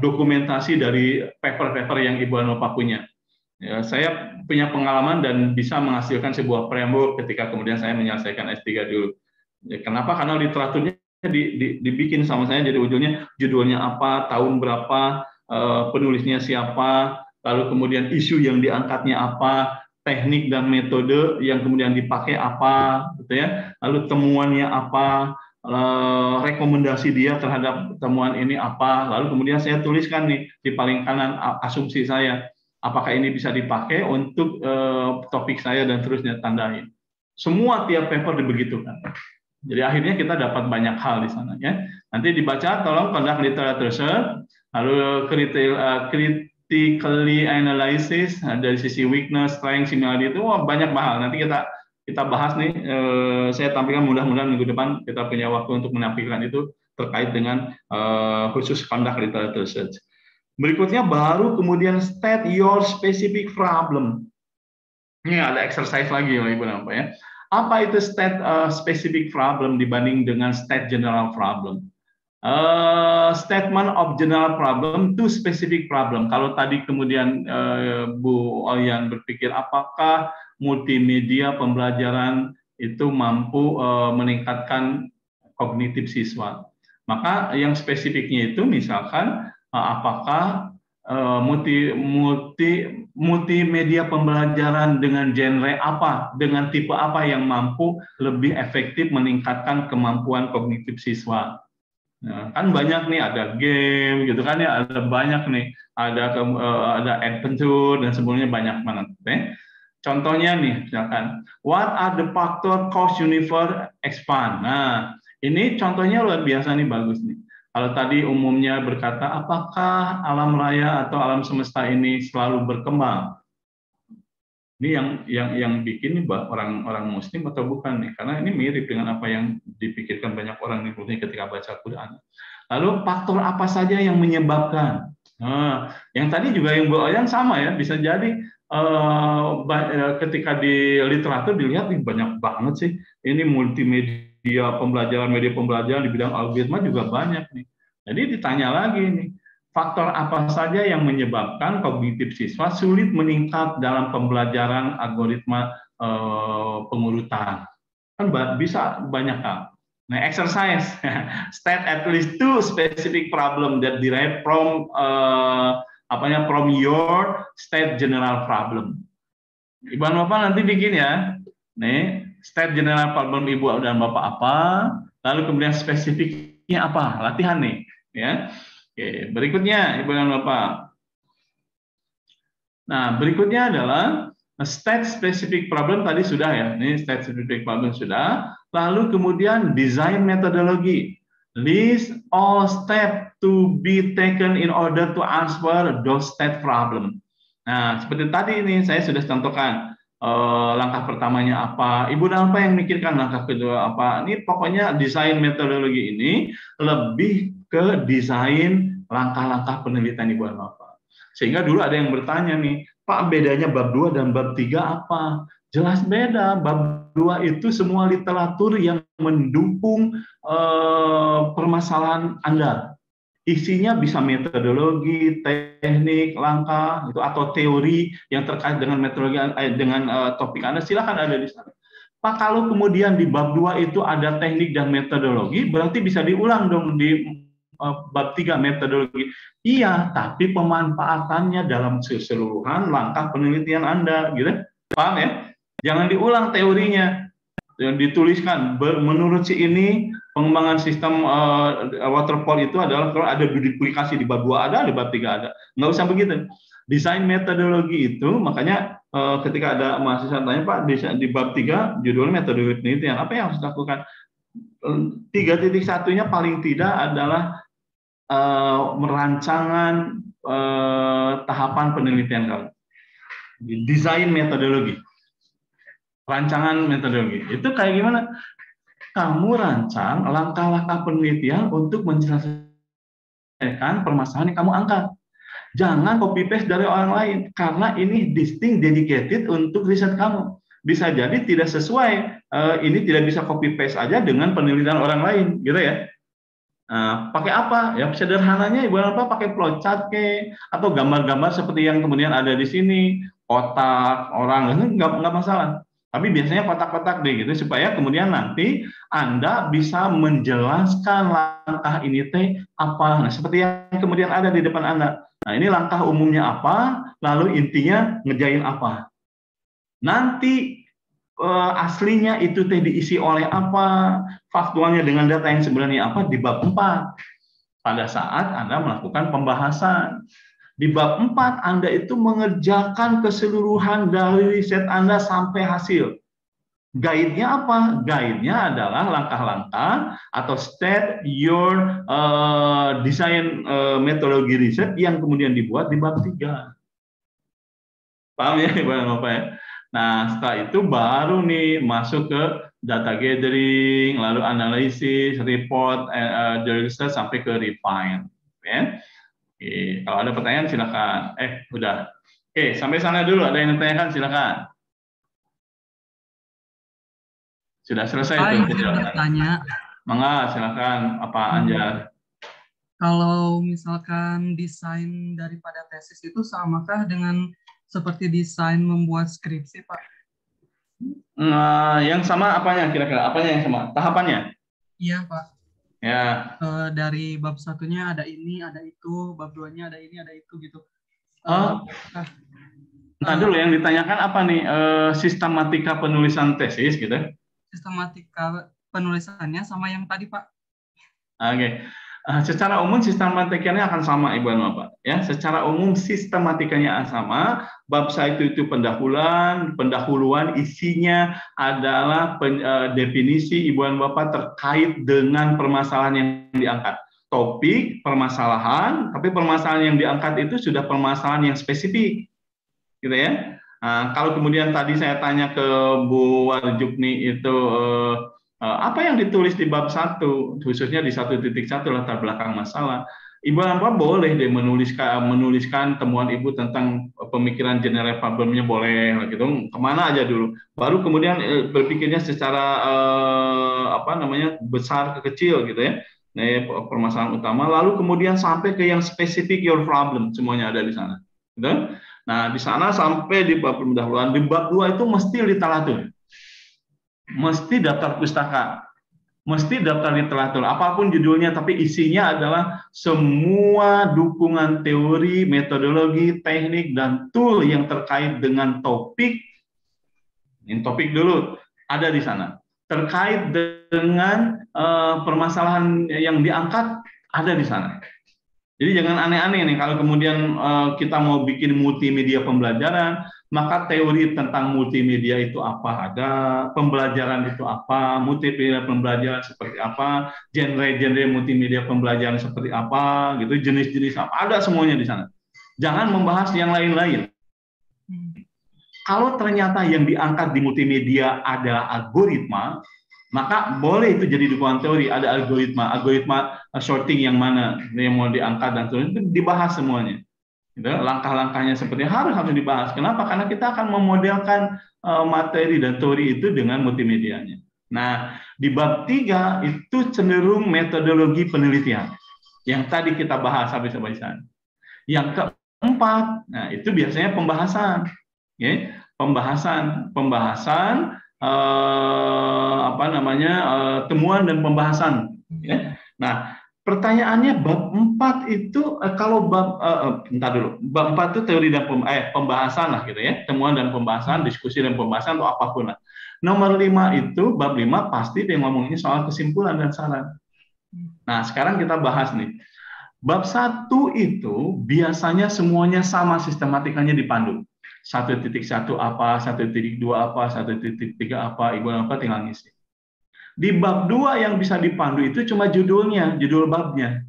dokumentasi dari paper-paper yang Ibu dan Bapak punya. Ya, saya punya pengalaman dan bisa menghasilkan sebuah framework ketika kemudian saya menyelesaikan S3 dulu. Ya, kenapa? Karena literaturnya dibikin sama saya, jadi judulnya apa, tahun berapa, penulisnya siapa, lalu kemudian isu yang diangkatnya apa, teknik dan metode yang kemudian dipakai apa, gitu ya. Lalu temuannya apa, rekomendasi dia terhadap temuan ini apa, lalu kemudian saya tuliskan nih di paling kanan asumsi saya, apakah ini bisa dipakai untuk topik saya dan terusnya tandain. Semua tiap paper dibegitukan. Jadi akhirnya kita dapat banyak hal di sana ya. Nanti dibaca, tolong conduct literature search, lalu critically analysis dari sisi weakness, strength, similarity itu banyak hal. Nanti kita bahas nih. Saya tampilkan mudah-mudahan minggu depan kita punya waktu untuk menampilkan itu terkait dengan khusus conduct literature search. Berikutnya baru kemudian state your specific problem. Ini ada exercise lagi Ibu Bapak ya. Apa itu state specific problem dibanding dengan state general problem? Statement of general problem to specific problem. Kalau tadi kemudian Bu Olian berpikir apakah multimedia pembelajaran itu mampu meningkatkan kognitif siswa, maka yang spesifiknya itu misalkan apakah multimedia pembelajaran dengan genre apa, dengan tipe apa yang mampu lebih efektif meningkatkan kemampuan kognitif siswa. Nah, kan banyak nih, ada game gitu kan ya, ada banyak nih, ada adventure dan sebagainya banyak banget. Contohnya nih, misalkan what are the factor cause universe expand. Nah, ini contohnya luar biasa nih, bagus nih. Kalau tadi umumnya berkata, apakah alam raya atau alam semesta ini selalu berkembang? Ini yang bikin orang Muslim atau bukan nih? Karena ini mirip dengan apa yang dipikirkan banyak orang di dunia ketika baca Quran. Lalu faktor apa saja yang menyebabkan? Nah, yang tadi juga yang Bu Oyan sama ya, bisa jadi ketika di literatur dilihat banyak banget sih. Ini multimedia pembelajaran, media pembelajaran di bidang algoritma juga banyak nih. Jadi ditanya lagi nih, faktor apa saja yang menyebabkan kognitif siswa sulit meningkat dalam pembelajaran algoritma pengurutan? Kan bisa banyak hal. Nah, exercise state at least 2 specific problem that derive from from your state general problem. Ibu dan Bapak nanti bikin ya. Nih, state general problem Ibu dan Bapak apa? Lalu kemudian spesifiknya apa? Latihan nih, ya. Oke, berikutnya Ibu dan Bapak. Nah, berikutnya adalah state specific problem tadi sudah ya. Ini state specific problem sudah. Lalu kemudian design metodologi. List all steps to be taken in order to answer those state problem. Nah, seperti tadi ini saya sudah contohkan langkah pertamanya apa. Ibu dan Bapak yang mikirkan langkah kedua apa. Ini pokoknya desain metodologi ini lebih ke desain langkah-langkah penelitian Ibu dan Bapak. Sehingga dulu ada yang bertanya nih, Pak, bedanya bab 2 dan bab 3 apa? Jelas beda. Bab 2 itu semua literatur yang mendukung permasalahan Anda. Isinya bisa metodologi, teknik, langkah, itu atau teori yang terkait dengan metodologi dengan topik Anda, silakan ada di sana. Pak, kalau kemudian di bab 2 itu ada teknik dan metodologi, berarti bisa diulang dong di bab 3 metodologi. Iya, tapi pemanfaatannya dalam keseluruhan langkah penelitian Anda, gitu. Paham ya? Jangan diulang teorinya. Yang dituliskan menurut si ini pengembangan sistem waterfall itu adalah kalau ada duplikasi di bab 2 ada, di bab 3 ada. Nggak usah begitu. Desain metodologi itu makanya ketika ada mahasiswa tanya, Pak, di bab 3 judulnya metodologi penelitian, apa yang harus dilakukan? 3.1-nya paling tidak adalah merancangan tahapan penelitian kamu. Desain metodologi. Rancangan metodologi. Itu kayak gimana? Kamu rancang langkah-langkah penelitian untuk menyelesaikan permasalahan yang kamu angkat. Jangan copy paste dari orang lain karena ini distinct dedicated untuk riset kamu. Bisa jadi tidak sesuai, ini tidak bisa copy paste aja dengan penelitian orang lain, gitu ya. Nah, pakai apa? Ya sederhananya Ibu dan Bapak pakai flowchart atau gambar-gambar seperti yang kemudian ada di sini, kotak, orang, nggak masalah. Tapi biasanya kotak-kotak deh gitu supaya kemudian nanti Anda bisa menjelaskan langkah ini apa. Nah, seperti yang kemudian ada di depan Anda. Nah, ini langkah umumnya apa, lalu intinya ngerjain apa. Nanti aslinya itu diisi oleh apa, faktualnya dengan data yang sebenarnya apa di bab 4. Pada saat Anda melakukan pembahasan. Di bab 4 Anda itu mengerjakan keseluruhan dari riset Anda sampai hasil. Guide-nya apa? Guide-nya adalah langkah-langkah atau state your design metodologi riset yang kemudian dibuat di bab 3. Paham ya Ibu dan Bapak ya? Nah, setelah itu baru nih masuk ke data gathering, lalu analisis, report, the research sampai ke refine. Ya? Oke, kalau ada pertanyaan silakan. Udah. Oke, sampai sana dulu. Ada yang ditanyakan silakan. Sudah selesai itu. Tanya. Mangga, silakan. Apa Anjar? Kalau misalkan desain daripada tesis itu samakah dengan seperti desain membuat skripsi, Pak? Yang sama apanya kira-kira? Apanya yang sama? Tahapannya? Iya, Pak. Ya. Dari bab 1-nya ada ini, ada itu, bab 2-nya ada ini, ada itu gitu. Nah dulu yang ditanyakan apa nih? Sistematika penulisan tesis gitu? Sistematika penulisannya sama yang tadi, Pak. Oke. Secara umum sistematikanya akan sama Ibu dan Bapak ya. Secara umum sistematikanya sama. Bab 1 itu pendahuluan isinya adalah definisi Ibu dan Bapak terkait dengan permasalahan yang diangkat. Topik, permasalahan, tapi permasalahan yang diangkat itu sudah permasalahan yang spesifik. Gitu ya. Kalau kemudian tadi saya tanya ke Bu Warjukni itu apa yang ditulis di bab 1, khususnya di 1.1 latar belakang masalah. Ibu apa boleh deh menuliskan temuan ibu tentang pemikiran general problemnya boleh gitu. Kemana aja dulu. Baru kemudian berpikirnya secara besar ke kecil gitu ya. Nah, permasalahan utama. Lalu kemudian sampai ke yang spesifik your problem, semuanya ada di sana. Gitu. Nah, di sana sampai di bab pendahuluan, di bab 2 itu mesti literatur. Mesti daftar pustaka, mesti daftar literatur, apapun judulnya, tapi isinya adalah semua dukungan teori, metodologi, teknik, dan tool yang terkait dengan topik. Ini topik dulu, ada di sana. Terkait dengan permasalahan yang diangkat, ada di sana. Jadi jangan aneh-aneh nih, kalau kemudian kita mau bikin multimedia pembelajaran, maka teori tentang multimedia itu apa ada, pembelajaran itu apa, multimedia pembelajaran seperti apa, genre-genre multimedia pembelajaran seperti apa, gitu, jenis-jenis apa, ada semuanya di sana. Jangan membahas yang lain-lain. Kalau ternyata yang diangkat di multimedia adalah algoritma, maka boleh itu jadi dukungan teori. Ada algoritma sorting yang mana yang mau diangkat dan sebagainya, itu dibahas semuanya. Gitu. Langkah-langkahnya seperti harus dibahas. Kenapa? Karena kita akan memodelkan materi dan teori itu dengan multimedianya. Nah, di bab 3 itu cenderung metodologi penelitian yang tadi kita bahas habis-habisan. Yang keempat, nah itu biasanya pembahasan, ya, pembahasan temuan dan pembahasan. Ya. Nah, pertanyaannya bab 4 itu kalau bab bab 4 itu teori dan pembahasan lah gitu ya, temuan dan pembahasan, diskusi dan pembahasan atau apapun lah. Nomor 5 itu bab 5 pasti dia ngomongnya soal kesimpulan dan saran. Nah, sekarang kita bahas nih. Bab 1 itu biasanya semuanya sama sistematikanya dipandu. 1.1 apa, 1.2 apa, 1.3 apa, ibu apa tinggal ngisi. Di bab 2 yang bisa dipandu itu cuma judulnya, judul babnya.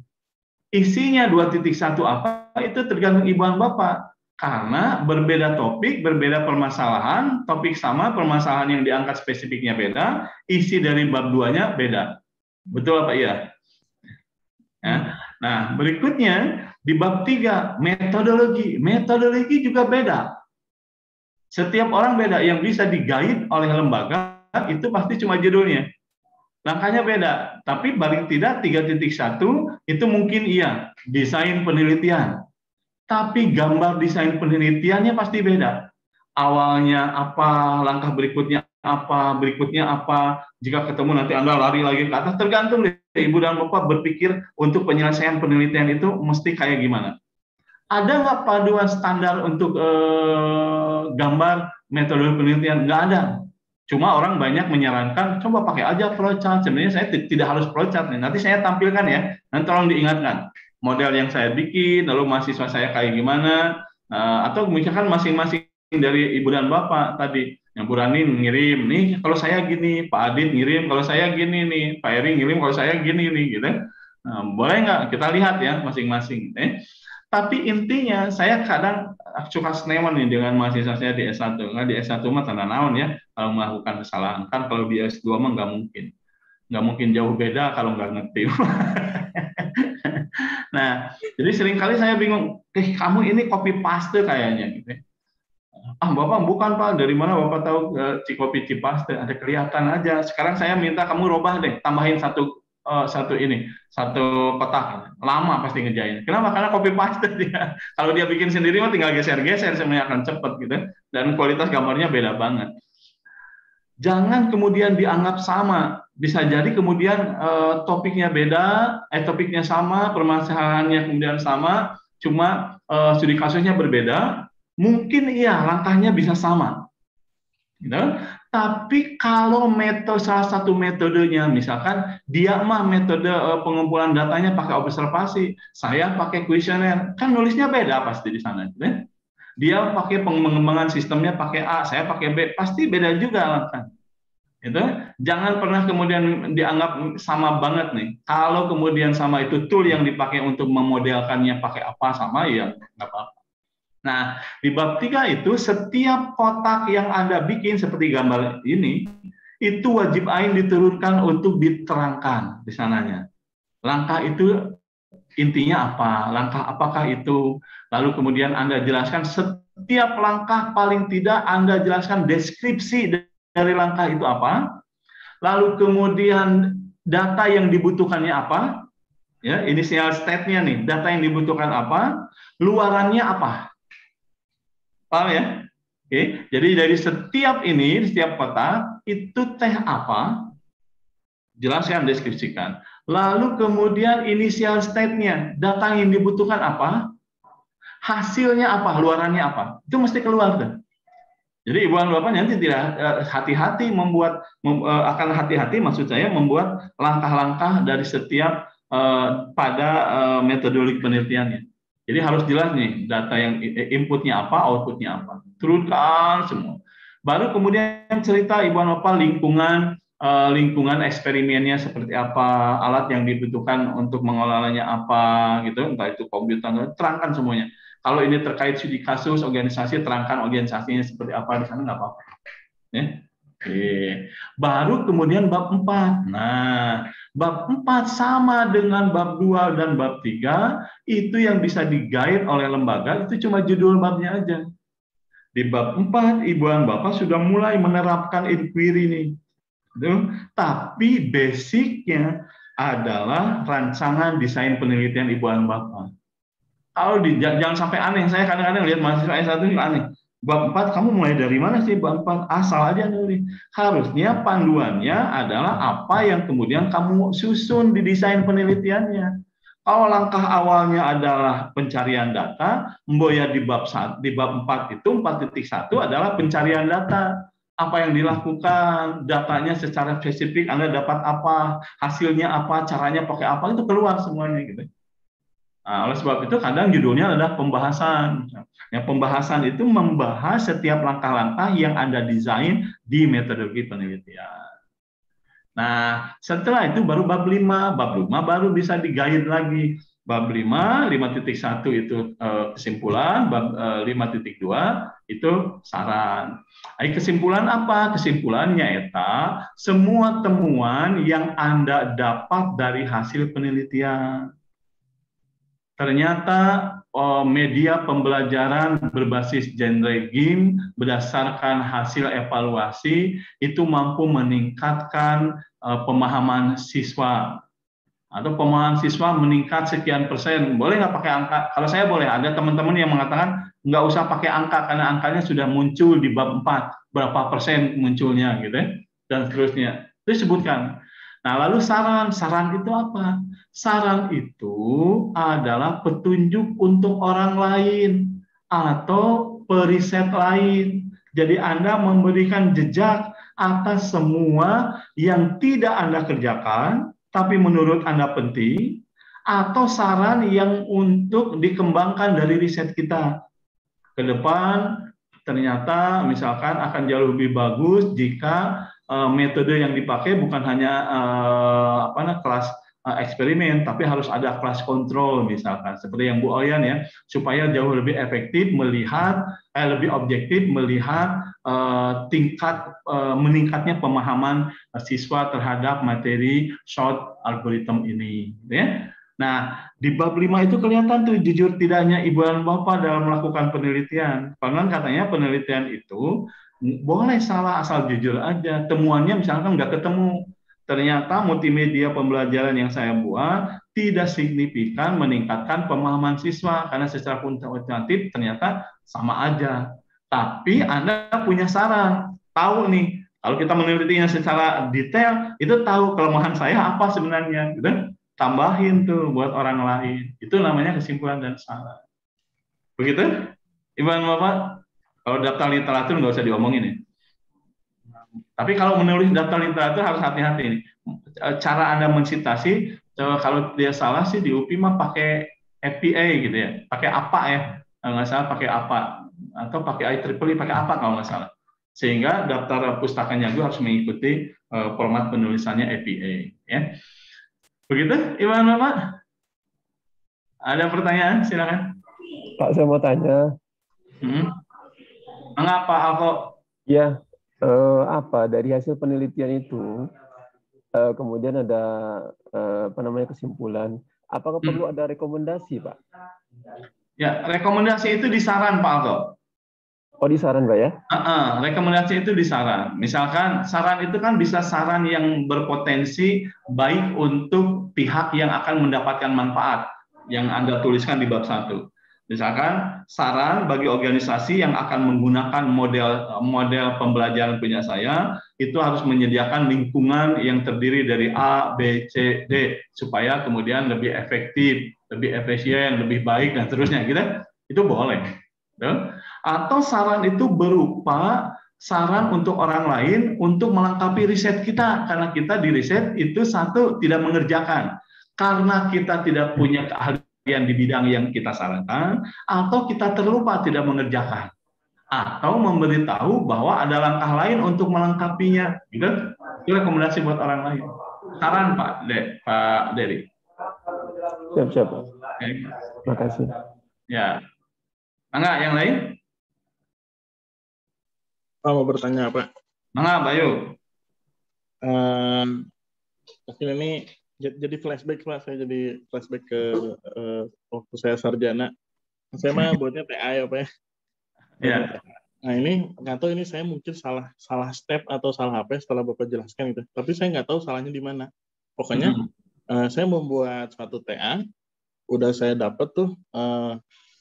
Isinya 2.1 apa, itu tergantung ibu dan bapak. Karena berbeda topik, berbeda permasalahan, topik sama, permasalahan yang diangkat spesifiknya beda, isi dari bab 2-nya beda. Betul apa iya? Ya. Nah, berikutnya di bab 3, metodologi. Metodologi juga beda. Setiap orang beda, yang bisa digait oleh lembaga itu pasti cuma judulnya. Langkahnya beda, tapi paling tidak 3.1 itu mungkin iya, desain penelitian. Tapi gambar desain penelitiannya pasti beda. Awalnya apa, langkah berikutnya apa, jika ketemu nanti Anda lari lagi ke atas, tergantung deh Ibu dan Bapak berpikir untuk penyelesaian penelitian itu mesti kayak gimana. Ada nggak paduan standar untuk gambar metode penelitian? Nggak ada. Cuma orang banyak menyarankan, coba pakai aja flowchart. Sebenarnya saya tidak harus flowchart nih. Nanti saya tampilkan ya. Nanti tolong diingatkan. Model yang saya bikin, lalu mahasiswa saya kayak gimana, atau misalkan masing-masing dari Ibu dan Bapak tadi. Yang Bu Rani ngirim, nih kalau saya gini, Pak Adit ngirim, kalau saya gini nih, Pak Eri ngirim, kalau saya gini nih, gitu. Nah, boleh nggak kita lihat ya masing-masing. Tapi intinya saya kadang suka senewan nih dengan mahasiswa saya di S1. Nah, di S1 mah tanda naon ya kalau melakukan kesalahan. Kan kalau di S2 mah nggak mungkin. Nggak mungkin jauh beda kalau nggak ngerti. Nah, jadi seringkali saya bingung, kamu ini copy paste kayaknya gitu. Bapak bukan Pak, dari mana Bapak tahu copy paste? Ada kelihatan aja. Sekarang saya minta kamu robah deh, tambahin satu kotak, lama pasti ngejain. Kenapa? Karena copy paste dia. Kalau dia bikin sendiri mah tinggal geser-geser, sebenarnya akan cepet gitu. Dan kualitas gambarnya beda banget. Jangan kemudian dianggap sama. Bisa jadi kemudian topiknya beda, topiknya sama, permasalahannya kemudian sama, cuma studi kasusnya berbeda. Mungkin iya langkahnya bisa sama. Gitu. Tapi kalau salah satu metodenya, misalkan dia mah metode pengumpulan datanya pakai observasi, saya pakai kuesioner, kan nulisnya beda pasti di sana. Gitu. Dia pakai pengembangan sistemnya pakai A, saya pakai B, pasti beda juga kan. Gitu. Jangan pernah kemudian dianggap sama banget nih. Kalau kemudian sama itu tool yang dipakai untuk memodelkannya pakai apa sama ya nggak apa-apa. Nah, di bab 3 itu setiap kotak yang Anda bikin seperti gambar ini, itu wajib ain diturunkan untuk diterangkan di sananya. Langkah itu intinya apa? Langkah apakah itu? Lalu kemudian Anda jelaskan setiap langkah, paling tidak Anda jelaskan deskripsi dari langkah itu apa. Lalu kemudian data yang dibutuhkannya apa? Ya, initial state-nya nih, data yang dibutuhkan apa? Luarannya apa? Paham ya? Oke, jadi dari setiap ini, setiap kotak itu teh apa? Jelaskan, deskripsikan. Lalu kemudian initial state-nya, data yang dibutuhkan apa? Hasilnya apa? Luarannya apa? Itu mesti keluar tuh. Jadi ibu dan bapak nanti tidak hati-hati membuat akan hati-hati maksud saya membuat langkah-langkah dari setiap pada metodologi penelitiannya. Jadi harus jelas nih data yang inputnya apa, outputnya apa. Turunkan semua. Baru kemudian cerita ibu dan bapak lingkungan eksperimennya seperti apa, alat yang dibutuhkan untuk mengolahnya apa, gitu, entah itu komputer, terangkan semuanya. Kalau ini terkait studi kasus organisasi, terangkan organisasinya seperti apa di sana, nggak apa-apa. Ya. Oke. Baru kemudian bab 4. Nah, bab 4 sama dengan bab 2 dan bab 3, itu yang bisa di-guide oleh lembaga, itu cuma judul babnya aja. Di bab 4, ibu dan bapak sudah mulai menerapkan inquiry nih. Tapi basicnya adalah rancangan desain penelitian ibu dan bapak. Kalau jangan sampai aneh, saya kadang-kadang lihat mahasiswa S1 itu aneh. Bab 4 kamu mulai dari mana sih bab 4? Asal aja nulis. Harusnya panduannya adalah apa yang kemudian kamu susun di desain penelitiannya. Kalau langkah awalnya adalah pencarian data, mboya di bab 4 itu 4.1 adalah pencarian data. Apa yang dilakukan, datanya secara spesifik, Anda dapat apa, hasilnya apa, caranya pakai apa, itu keluar semuanya gitu. Nah, oleh sebab itu kadang judulnya adalah pembahasan. Yang pembahasan itu membahas setiap langkah-langkah yang Anda desain di metodologi penelitian. Nah, setelah itu baru bab 5. Bab 5 baru bisa di-guide lagi. Bab 5, 5.1 itu kesimpulan, bab 5.2 itu saran. Kesimpulan apa? Kesimpulannya eta semua temuan yang Anda dapat dari hasil penelitian. Ternyata media pembelajaran berbasis genre game berdasarkan hasil evaluasi itu mampu meningkatkan pemahaman siswa atau pemahaman siswa meningkat sekian persen. Boleh nggak pakai angka? Kalau saya boleh. Ada teman-teman yang mengatakan nggak usah pakai angka karena angkanya sudah muncul di bab 4, berapa persen munculnya gitu ya, dan seterusnya. Itu disebutkan. Nah, lalu saran itu apa? Saran itu adalah petunjuk untuk orang lain atau periset lain. Jadi Anda memberikan jejak atas semua yang tidak Anda kerjakan, tapi menurut Anda penting, atau saran yang untuk dikembangkan dari riset kita. Ke depan ternyata misalkan akan jauh lebih bagus jika metode yang dipakai bukan hanya kelas eksperimen, tapi harus ada kelas kontrol misalkan, seperti yang Bu Oyan ya, supaya jauh lebih efektif melihat, lebih objektif melihat tingkat meningkatnya pemahaman siswa terhadap materi short algorithm ini, ya. Nah, di bab 5 itu kelihatan tuh jujur tidaknya ibu dan bapak dalam melakukan penelitian. Karena katanya penelitian itu boleh salah asal jujur aja. Temuannya misalkan nggak ketemu. Ternyata multimedia pembelajaran yang saya buat tidak signifikan meningkatkan pemahaman siswa karena secara kuantitatif ternyata sama aja. Tapi Anda punya saran, tahu nih. Kalau kita menelitinya secara detail, itu tahu kelemahan saya apa sebenarnya, gitu. Tambahin tuh buat orang lain. Itu namanya kesimpulan dan saran. Begitu? Ibu dan Bapak, kalau daftar literatur nggak usah diomongin ya. Tapi kalau menulis daftar literatur harus hati-hati. Cara Anda mensitasi, kalau dia salah sih di UPI mah pakai APA gitu ya. Pakai apa ya? Nggak salah pakai apa. Atau pakai IEEE, pakai apa kalau nggak salah. Sehingga daftar pustakanya juga harus mengikuti format penulisannya APA. Ya. Begitu, Ibu dan Bapak? Ada pertanyaan? Silakan. Pak, saya mau tanya. Mengapa Alko? Ya, dari hasil penelitian itu kemudian ada kesimpulan. Apakah perlu ada rekomendasi, Pak? Ya, rekomendasi itu di saran Pak Alko. Oh, di saran, Pak ya? Rekomendasi itu di saran. Misalkan saran itu kan bisa saran yang berpotensi baik untuk pihak yang akan mendapatkan manfaat yang Anda tuliskan di bab 1. Misalkan saran bagi organisasi yang akan menggunakan model pembelajaran punya saya, itu harus menyediakan lingkungan yang terdiri dari A, B, C, D, supaya kemudian lebih efektif, lebih efisien, lebih baik, dan seterusnya. Gitu. Itu boleh. Atau saran itu berupa saran untuk orang lain untuk melengkapi riset kita, karena kita di riset itu satu tidak mengerjakan, karena kita tidak punya keahlian di bidang yang kita sarankan, atau kita terlupa tidak mengerjakan, atau memberitahu bahwa ada langkah lain untuk melengkapinya. Gitu. Itu rekomendasi buat orang lain. Saran Pak Dery. Siap, Pak. Terima kasih. Ya. Enggak, yang lain? Mau bertanya apa? Mangga, Bayu. Mungkin ini jadi flashback Pak, saya jadi flashback ke waktu saya sarjana. Saya mah buatnya TA ya Pak ya. Ya. Nah ini nggak tahu ini saya mungkin salah step atau salah apa setelah Bapak jelaskan itu. Tapi saya nggak tahu salahnya di mana. Pokoknya saya membuat suatu TA, udah saya dapat tuh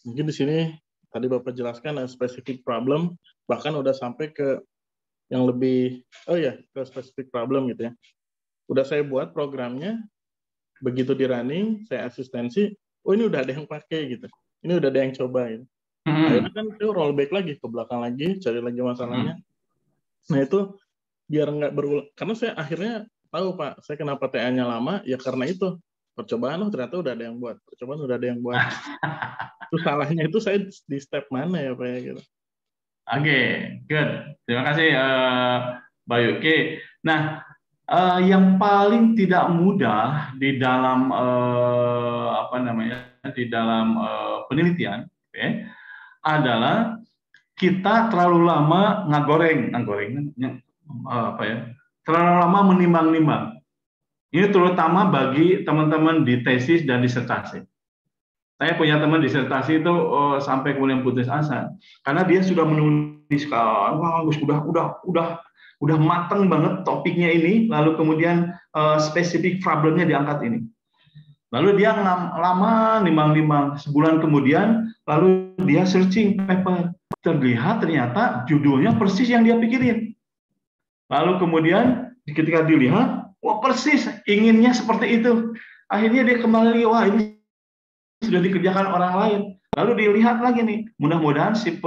mungkin di sini tadi Bapak jelaskan specific problem, bahkan udah sampai ke yang lebih ke specific problem gitu ya. Udah saya buat programnya, begitu di running, saya asistensi, ini udah ada yang pakai gitu. Ini udah ada yang coba gitu. Akhirnya kan saya rollback lagi ke belakang lagi, cari lagi masalahnya. Nah itu biar nggak berulang, karena saya akhirnya tahu Pak, saya kenapa TA-nya lama, ya karena itu. Percobaan ternyata udah ada yang buat. Percobaan udah ada yang buat. Terus salahnya itu saya di step mana ya Pak ya gitu. Oke, good. Terima kasih Bayu. Oke. Nah, yang paling tidak mudah di dalam penelitian adalah kita terlalu lama terlalu lama menimbang-nimbang. Ini terutama bagi teman-teman di tesis dan disertasi. Saya punya teman disertasi itu sampai kemudian putus asa karena dia sudah menuliskan, udah matang banget topiknya ini, lalu kemudian spesifik problemnya diangkat ini. Lalu dia lama nimbang-nimbang, sebulan kemudian, lalu dia searching paper, terlihat ternyata judulnya persis yang dia pikirin. Lalu kemudian ketika dilihat, wah persis inginnya seperti itu. Akhirnya dia kembali, wah ini sudah dikerjakan orang lain. Lalu dilihat lagi nih, mudah-mudahan si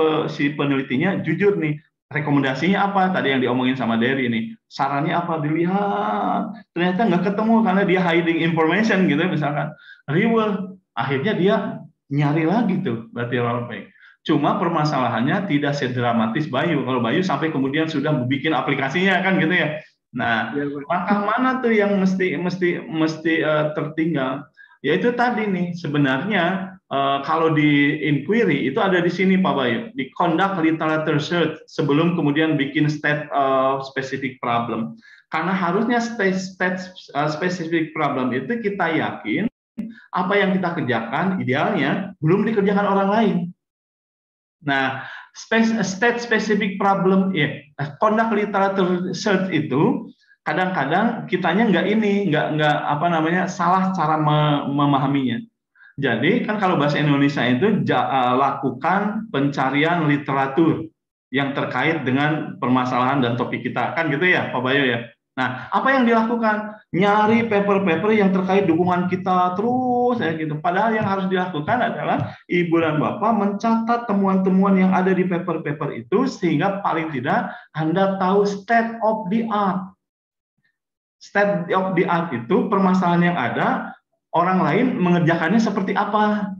penelitinya jujur nih. Rekomendasinya apa? Tadi yang diomongin sama Dery ini. Sarannya apa? Dilihat. Ternyata nggak ketemu karena dia hiding information gitu misalkan. Reward. Akhirnya dia nyari lagi tuh berarti rollback. Cuma permasalahannya tidak sedramatis Bayu. Kalau Bayu sampai kemudian sudah bikin aplikasinya kan gitu ya. Nah, langkah mana tuh yang mesti tertinggal? Yaitu tadi nih, sebenarnya kalau di inquiry itu ada di sini Pak Bayu, di conduct literature search sebelum kemudian bikin state specific problem. Karena harusnya state specific problem itu kita yakin apa yang kita kerjakan idealnya belum dikerjakan orang lain. Nah, state specific problem, conduct literature search itu kadang-kadang kitanya nggak salah cara memahaminya. Jadi kan kalau bahasa Indonesia itu lakukan pencarian literatur yang terkait dengan permasalahan dan topik kita kan gitu ya Pak Bayu ya. Nah apa yang dilakukan? Nyari paper-paper yang terkait dukungan kita terus ya gitu. Padahal yang harus dilakukan adalah Ibu dan Bapak mencatat temuan-temuan yang ada di paper-paper itu sehingga paling tidak Anda tahu state of the art. State of the art itu permasalahan yang ada, orang lain mengerjakannya seperti apa.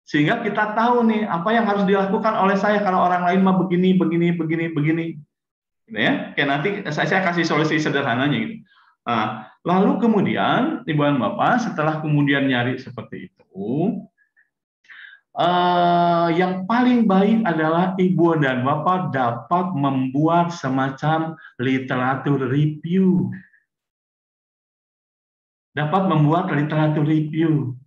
Sehingga kita tahu nih apa yang harus dilakukan oleh saya kalau orang lain mah begini. Gitu ya. Kayak nanti saya kasih solusi sederhananya gitu. Nah, lalu kemudian Ibu dan Bapak setelah kemudian nyari seperti itu, Yang paling baik adalah Ibu dan Bapak dapat membuat semacam literatur review. Dapat membuat literatur review.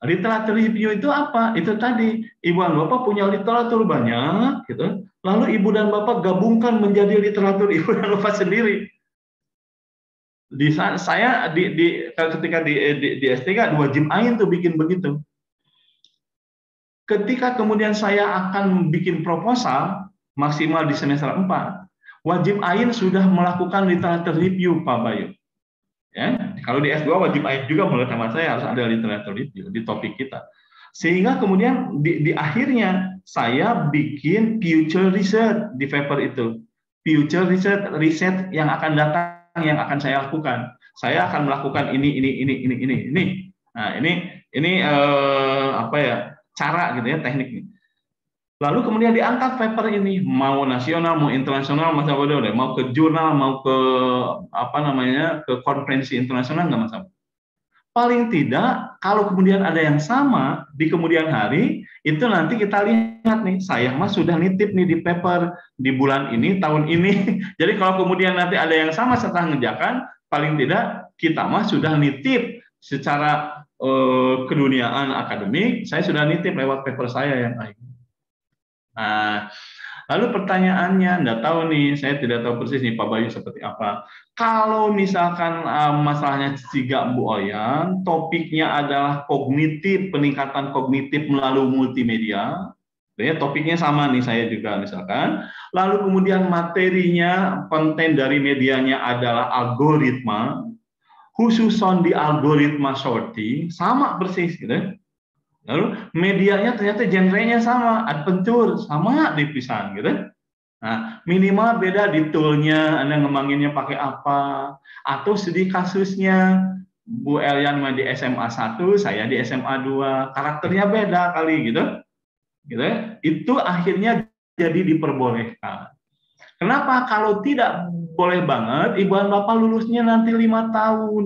Literatur review itu apa? Itu tadi, Ibu dan Bapak punya literatur banyak, gitu. Lalu Ibu dan Bapak gabungkan menjadi literatur Ibu dan Bapak sendiri. Ketika di S3 wajib ain tuh bikin begitu. Ketika kemudian saya akan bikin proposal maksimal di semester 4, wajib ain sudah melakukan literatur review, Pak Bayu. Ya, kalau di S2 wajib ain juga menurut hemat saya harus ada literatur review di topik kita. Sehingga kemudian di akhirnya saya bikin future research di paper itu. Future research yang akan datang, yang akan saya lakukan. Saya akan melakukan ini. Nah, ini apa ya? Cara gitu ya, teknik. Lalu kemudian diangkat paper ini, mau nasional, mau internasional, mau ke jurnal, mau ke ke konferensi internasional nggak masalah. Paling tidak, kalau kemudian ada yang sama di kemudian hari, itu nanti kita lihat nih, saya mah sudah nitip nih di paper di bulan ini, tahun ini. Jadi kalau kemudian nanti ada yang sama setelah ngerjakan, paling tidak kita mah sudah nitip secara keduniaan akademik, saya sudah nitip lewat paper saya yang lain. Nah, lalu pertanyaannya, nggak tahu nih, saya tidak tahu persis nih Pak Bayu seperti apa. Kalau misalkan masalahnya juga Bu Oyan, topiknya adalah kognitif, peningkatan kognitif melalui multimedia, ya, topiknya sama nih saya juga misalkan. Lalu kemudian materinya, konten dari medianya adalah algoritma, khusus di algoritma sorting, sama persis gitu. Lalu medianya ternyata genrenya sama, adventure, sama dipisah gitu. Nah, minimal beda di toolnya, Anda ngembanginnya pakai apa, atau studi kasusnya, Bu Elian di SMA 1, saya di SMA 2, karakternya beda kali gitu. Itu akhirnya jadi diperbolehkan. Kenapa? Kalau tidak boleh banget, Ibu dan Bapak lulusnya nanti 5 tahun.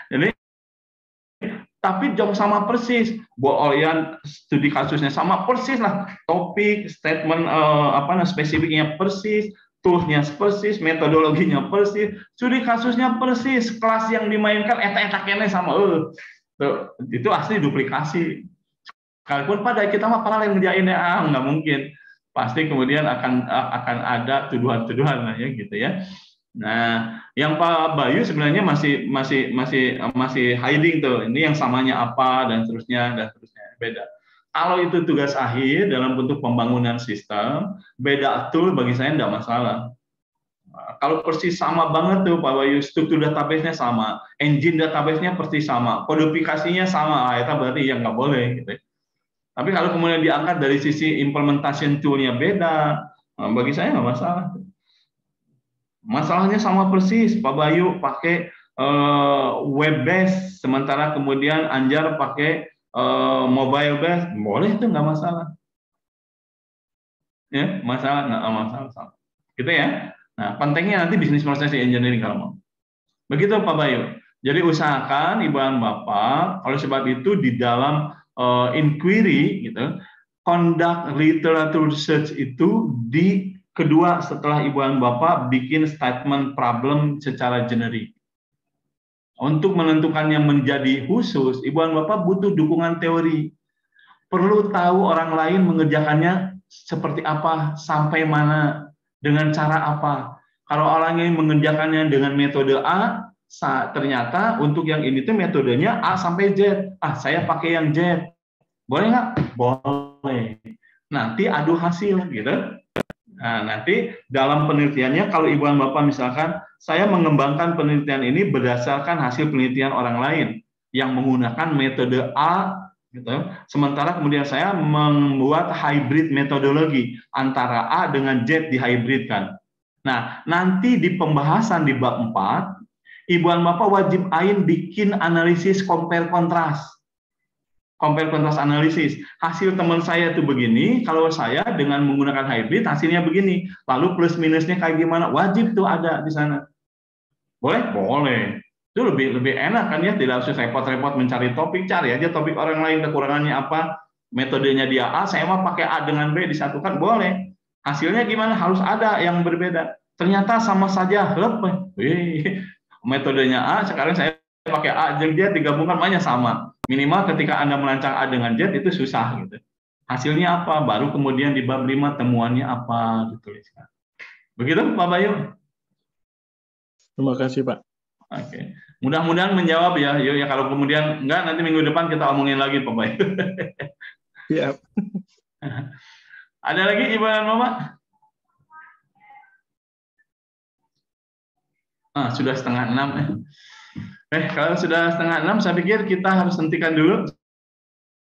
Jadi, tapi jam sama persis. Bu Olian studi kasusnya sama persis lah. Topik, statement spesifiknya persis, toolsnya persis, metodologinya persis, studi kasusnya persis, kelas yang dimainkan etak-etaknya sama. Itu asli duplikasi. Kalaupun pada kita mah paralel ngerjainnya, nggak mungkin. Pasti kemudian akan ada tuduhan-tuduhan lah ya gitu ya. Nah, yang Pak Bayu sebenarnya masih hiding tuh. Ini yang samanya apa dan seterusnya beda. Kalau itu tugas akhir dalam bentuk pembangunan sistem, beda tool bagi saya tidak masalah. Kalau persis sama banget tuh Pak Bayu, struktur database-nya sama, engine database-nya persis sama, kodifikasinya sama, itu berarti yang nggak boleh gitu. Tapi kalau kemudian diangkat dari sisi implementation tool-nya beda, bagi saya nggak masalah. Masalahnya sama persis, Pak Bayu pakai web based, sementara kemudian Anjar pakai mobile based, boleh itu nggak masalah. Ya, masalah nggak masalah. Gitu ya. Nah, pentingnya nanti bisnis proses engineering kalau mau. Begitu Pak Bayu. Jadi usahakan Ibu dan Bapak, oleh sebab itu di dalam inquiry gitu, conduct literature research itu di kedua setelah Ibu dan Bapak bikin statement problem secara generik. Untuk menentukannya menjadi khusus, Ibu dan Bapak butuh dukungan teori. Perlu tahu orang lain mengerjakannya seperti apa, sampai mana, dengan cara apa. Kalau orang yang mengerjakannya dengan metode A, ternyata untuk yang ini tuh metodenya A sampai Z. Saya pakai yang Z. Boleh nggak? Boleh. Nanti adu hasil gitu. Nah, nanti dalam penelitiannya kalau Ibu dan Bapak misalkan saya mengembangkan penelitian ini berdasarkan hasil penelitian orang lain yang menggunakan metode A gitu. Sementara kemudian saya membuat hybrid metodologi antara A dengan Z dihybridkan. Nah, nanti di pembahasan di bab 4, Ibu dan Bapak wajib ain bikin analisis compare kontras. Compare kontras analisis. Hasil teman saya itu begini, kalau saya dengan menggunakan hybrid hasilnya begini. Lalu plus minusnya kayak gimana? Wajib tuh ada di sana. Boleh? Boleh. Itu lebih enak kan ya, tidak usah repot-repot mencari topik, cari aja topik orang lain kekurangannya apa, metodenya dia A, saya mah pakai A dengan B disatukan boleh. Hasilnya gimana? Harus ada yang berbeda. Ternyata sama saja, metodenya A, sekarang saya pakai A dan Z digabungkan makanya sama. Minimal ketika Anda merancang A dengan Z itu susah gitu. Hasilnya apa? Baru kemudian di bab 5 temuannya apa dituliskan. Begitu Pak Bayu? Terima kasih Pak. Oke. Mudah-mudahan menjawab ya. Yuk, ya kalau kemudian enggak nanti minggu depan kita omongin lagi Pak Bayu. Siap. Ada lagi Ibu dan Bapak? Sudah 5:30 ya. Kalau sudah 5:30 saya pikir kita harus hentikan dulu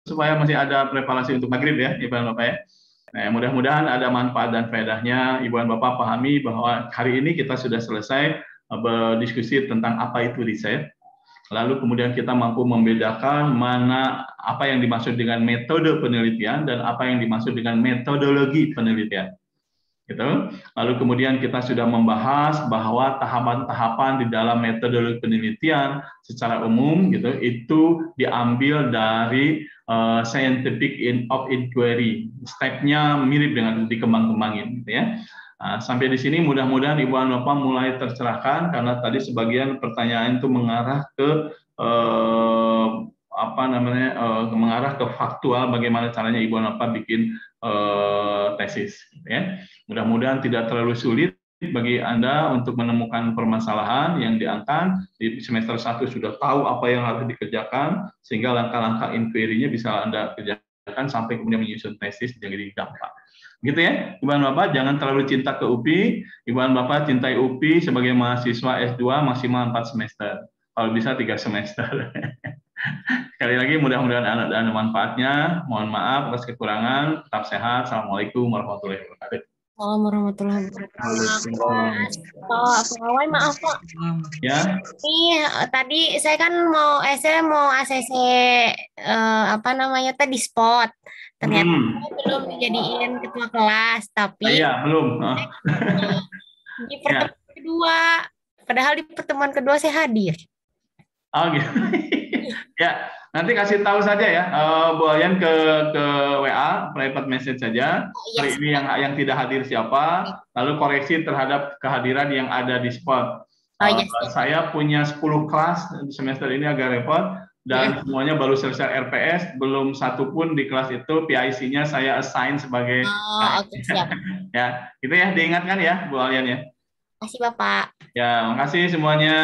supaya masih ada preparasi untuk maghrib ya Ibu dan Bapak ya. Nah, mudah-mudahan ada manfaat dan faedahnya. Ibu dan Bapak pahami bahwa hari ini kita sudah selesai berdiskusi tentang apa itu riset. Lalu kemudian kita mampu membedakan mana apa yang dimaksud dengan metode penelitian dan apa yang dimaksud dengan metodologi penelitian. Gitu. Lalu kemudian kita sudah membahas bahwa tahapan-tahapan di dalam metodologi penelitian secara umum gitu itu diambil dari scientific of inquiry. Step-nya mirip dengan dikembang-kembangin gitu ya. Sampai di sini mudah-mudahan Ibu dan Bapak mulai tercerahkan karena tadi sebagian pertanyaan itu mengarah ke mengarah ke faktual bagaimana caranya Ibu dan Bapak bikin tesis gitu ya. Mudah-mudahan tidak terlalu sulit bagi Anda untuk menemukan permasalahan yang diangkat. Di semester 1 sudah tahu apa yang harus dikerjakan sehingga langkah-langkah inquiry-nya bisa Anda kerjakan sampai kemudian menyusun tesis jadi gampang. Gitu ya, Ibu dan Bapak, jangan terlalu cinta ke UPI. Ibu dan Bapak cintai UPI sebagai mahasiswa S2 maksimal 4 semester. Kalau bisa 3 semester. Sekali lagi, mudah-mudahan ada manfaatnya. Mohon maaf atas kekurangan. Tetap sehat. Assalamualaikum warahmatullahi wabarakatuh. Assalamualaikum warahmatullahi wabarakatuh. Pengawai maaf Pak. Ya. Tadi saya kan mau ACC tadi spot. Ternyata belum dijadiin ketua kelas, tapi iya belum. Di pertemuan kedua, padahal di pertemuan kedua saya hadir. Oh gitu. Ya, nanti kasih tahu saja ya, Bu Ayan ke WA private message saja. Hari ini yang tidak hadir siapa, lalu koreksi terhadap kehadiran yang ada di spot. Saya punya 10 kelas semester ini agak repot. Dan semuanya baru selesai RPS, belum satu pun di kelas itu PIC-nya saya assign sebagai siap. Ya, gitu ya, diingatkan ya Bu Alian ya. Terima kasih Bapak. Ya, makasih semuanya.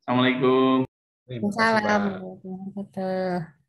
Assalamualaikum. Waalaikumsalam warahmatullahi wabarakatuh.